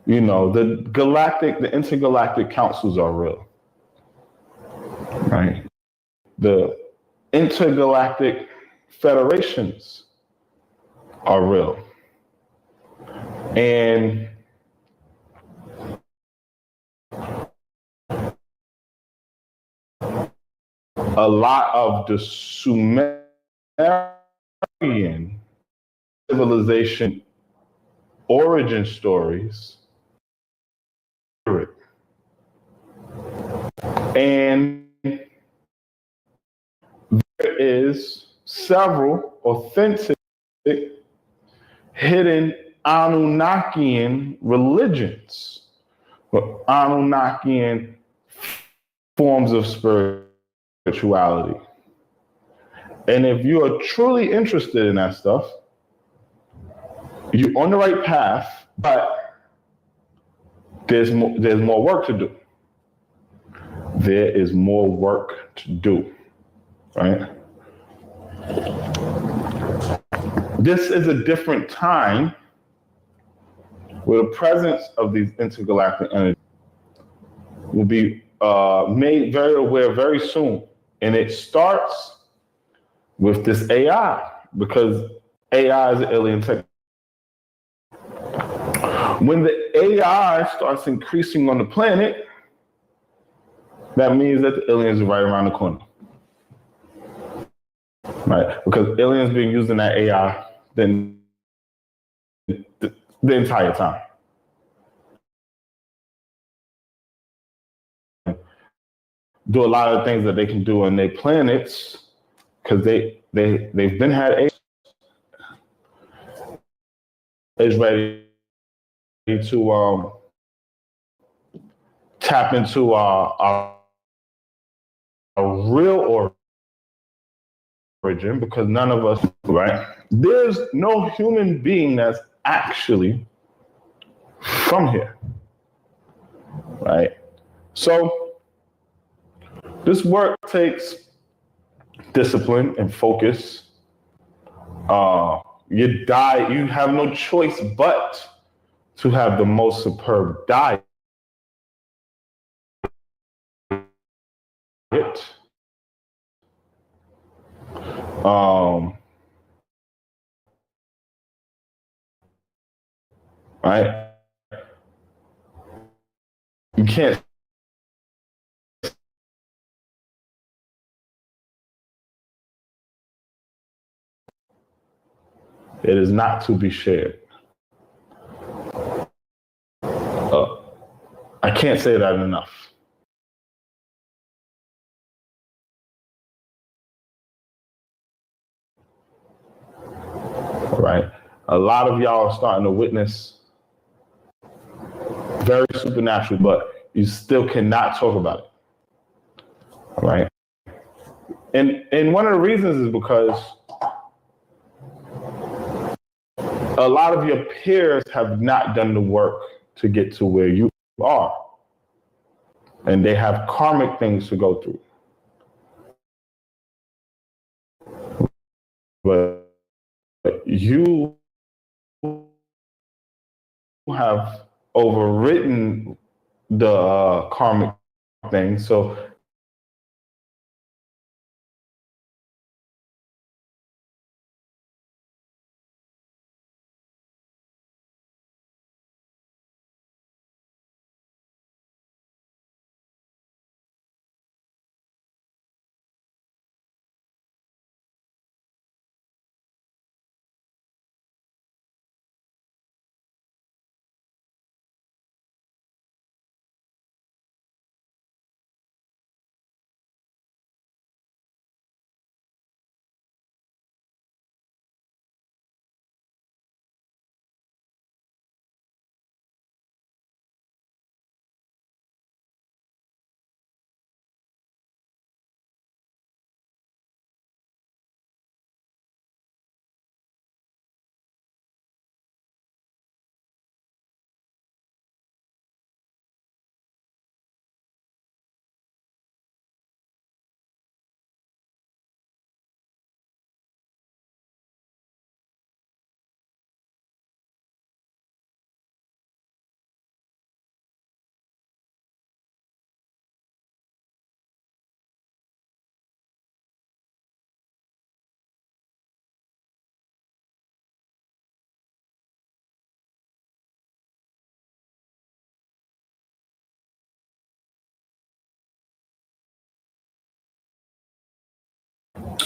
the intergalactic councils are real, right? The intergalactic federations are real. And a lot of the Sumerian civilization origin stories, and there is several authentic hidden Anunnakian religions, or Anunnakian forms of spirituality. And if you are truly interested in that stuff, you're on the right path, but there's more work to do. There is more work to do, right? This is a different time where the presence of these intergalactic energies will be made very aware very soon. And it starts with this AI, because AI is an alien technology. When the AI starts increasing on the planet, that means that the aliens are right around the corner. Right? Because aliens being used in that AI, then the entire time. Do a lot of things that they can do on their planets because they've been had is ready to tap into our real origin, because none of us, right? There's no human being that's actually from here, right? So this work takes discipline and focus. You have no choice but to have the most superb diet. Right? You can't it is not to be shared. I can't say that enough. Right? A lot of y'all are starting to witness very supernatural, but you still cannot talk about it. Right? And one of the reasons is because a lot of your peers have not done the work to get to where you are. And they have karmic things to go through. But you have overwritten the karmic thing. So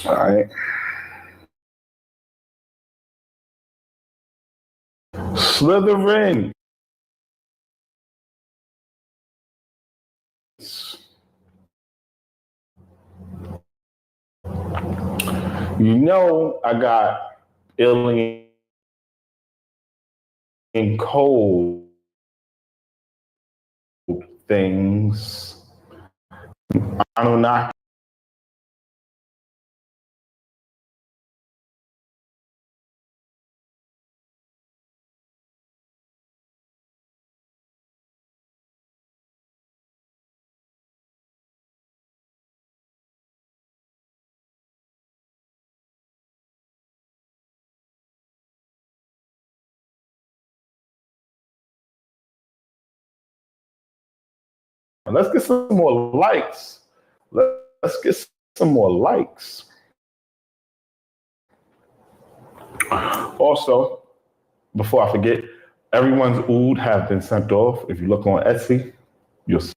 all right. Slytherin. You know, I got alien code things. I don't know. Let's get some more likes. Let's get some more likes. Also, before I forget, everyone's oud have been sent off. If you look on Etsy, you'll see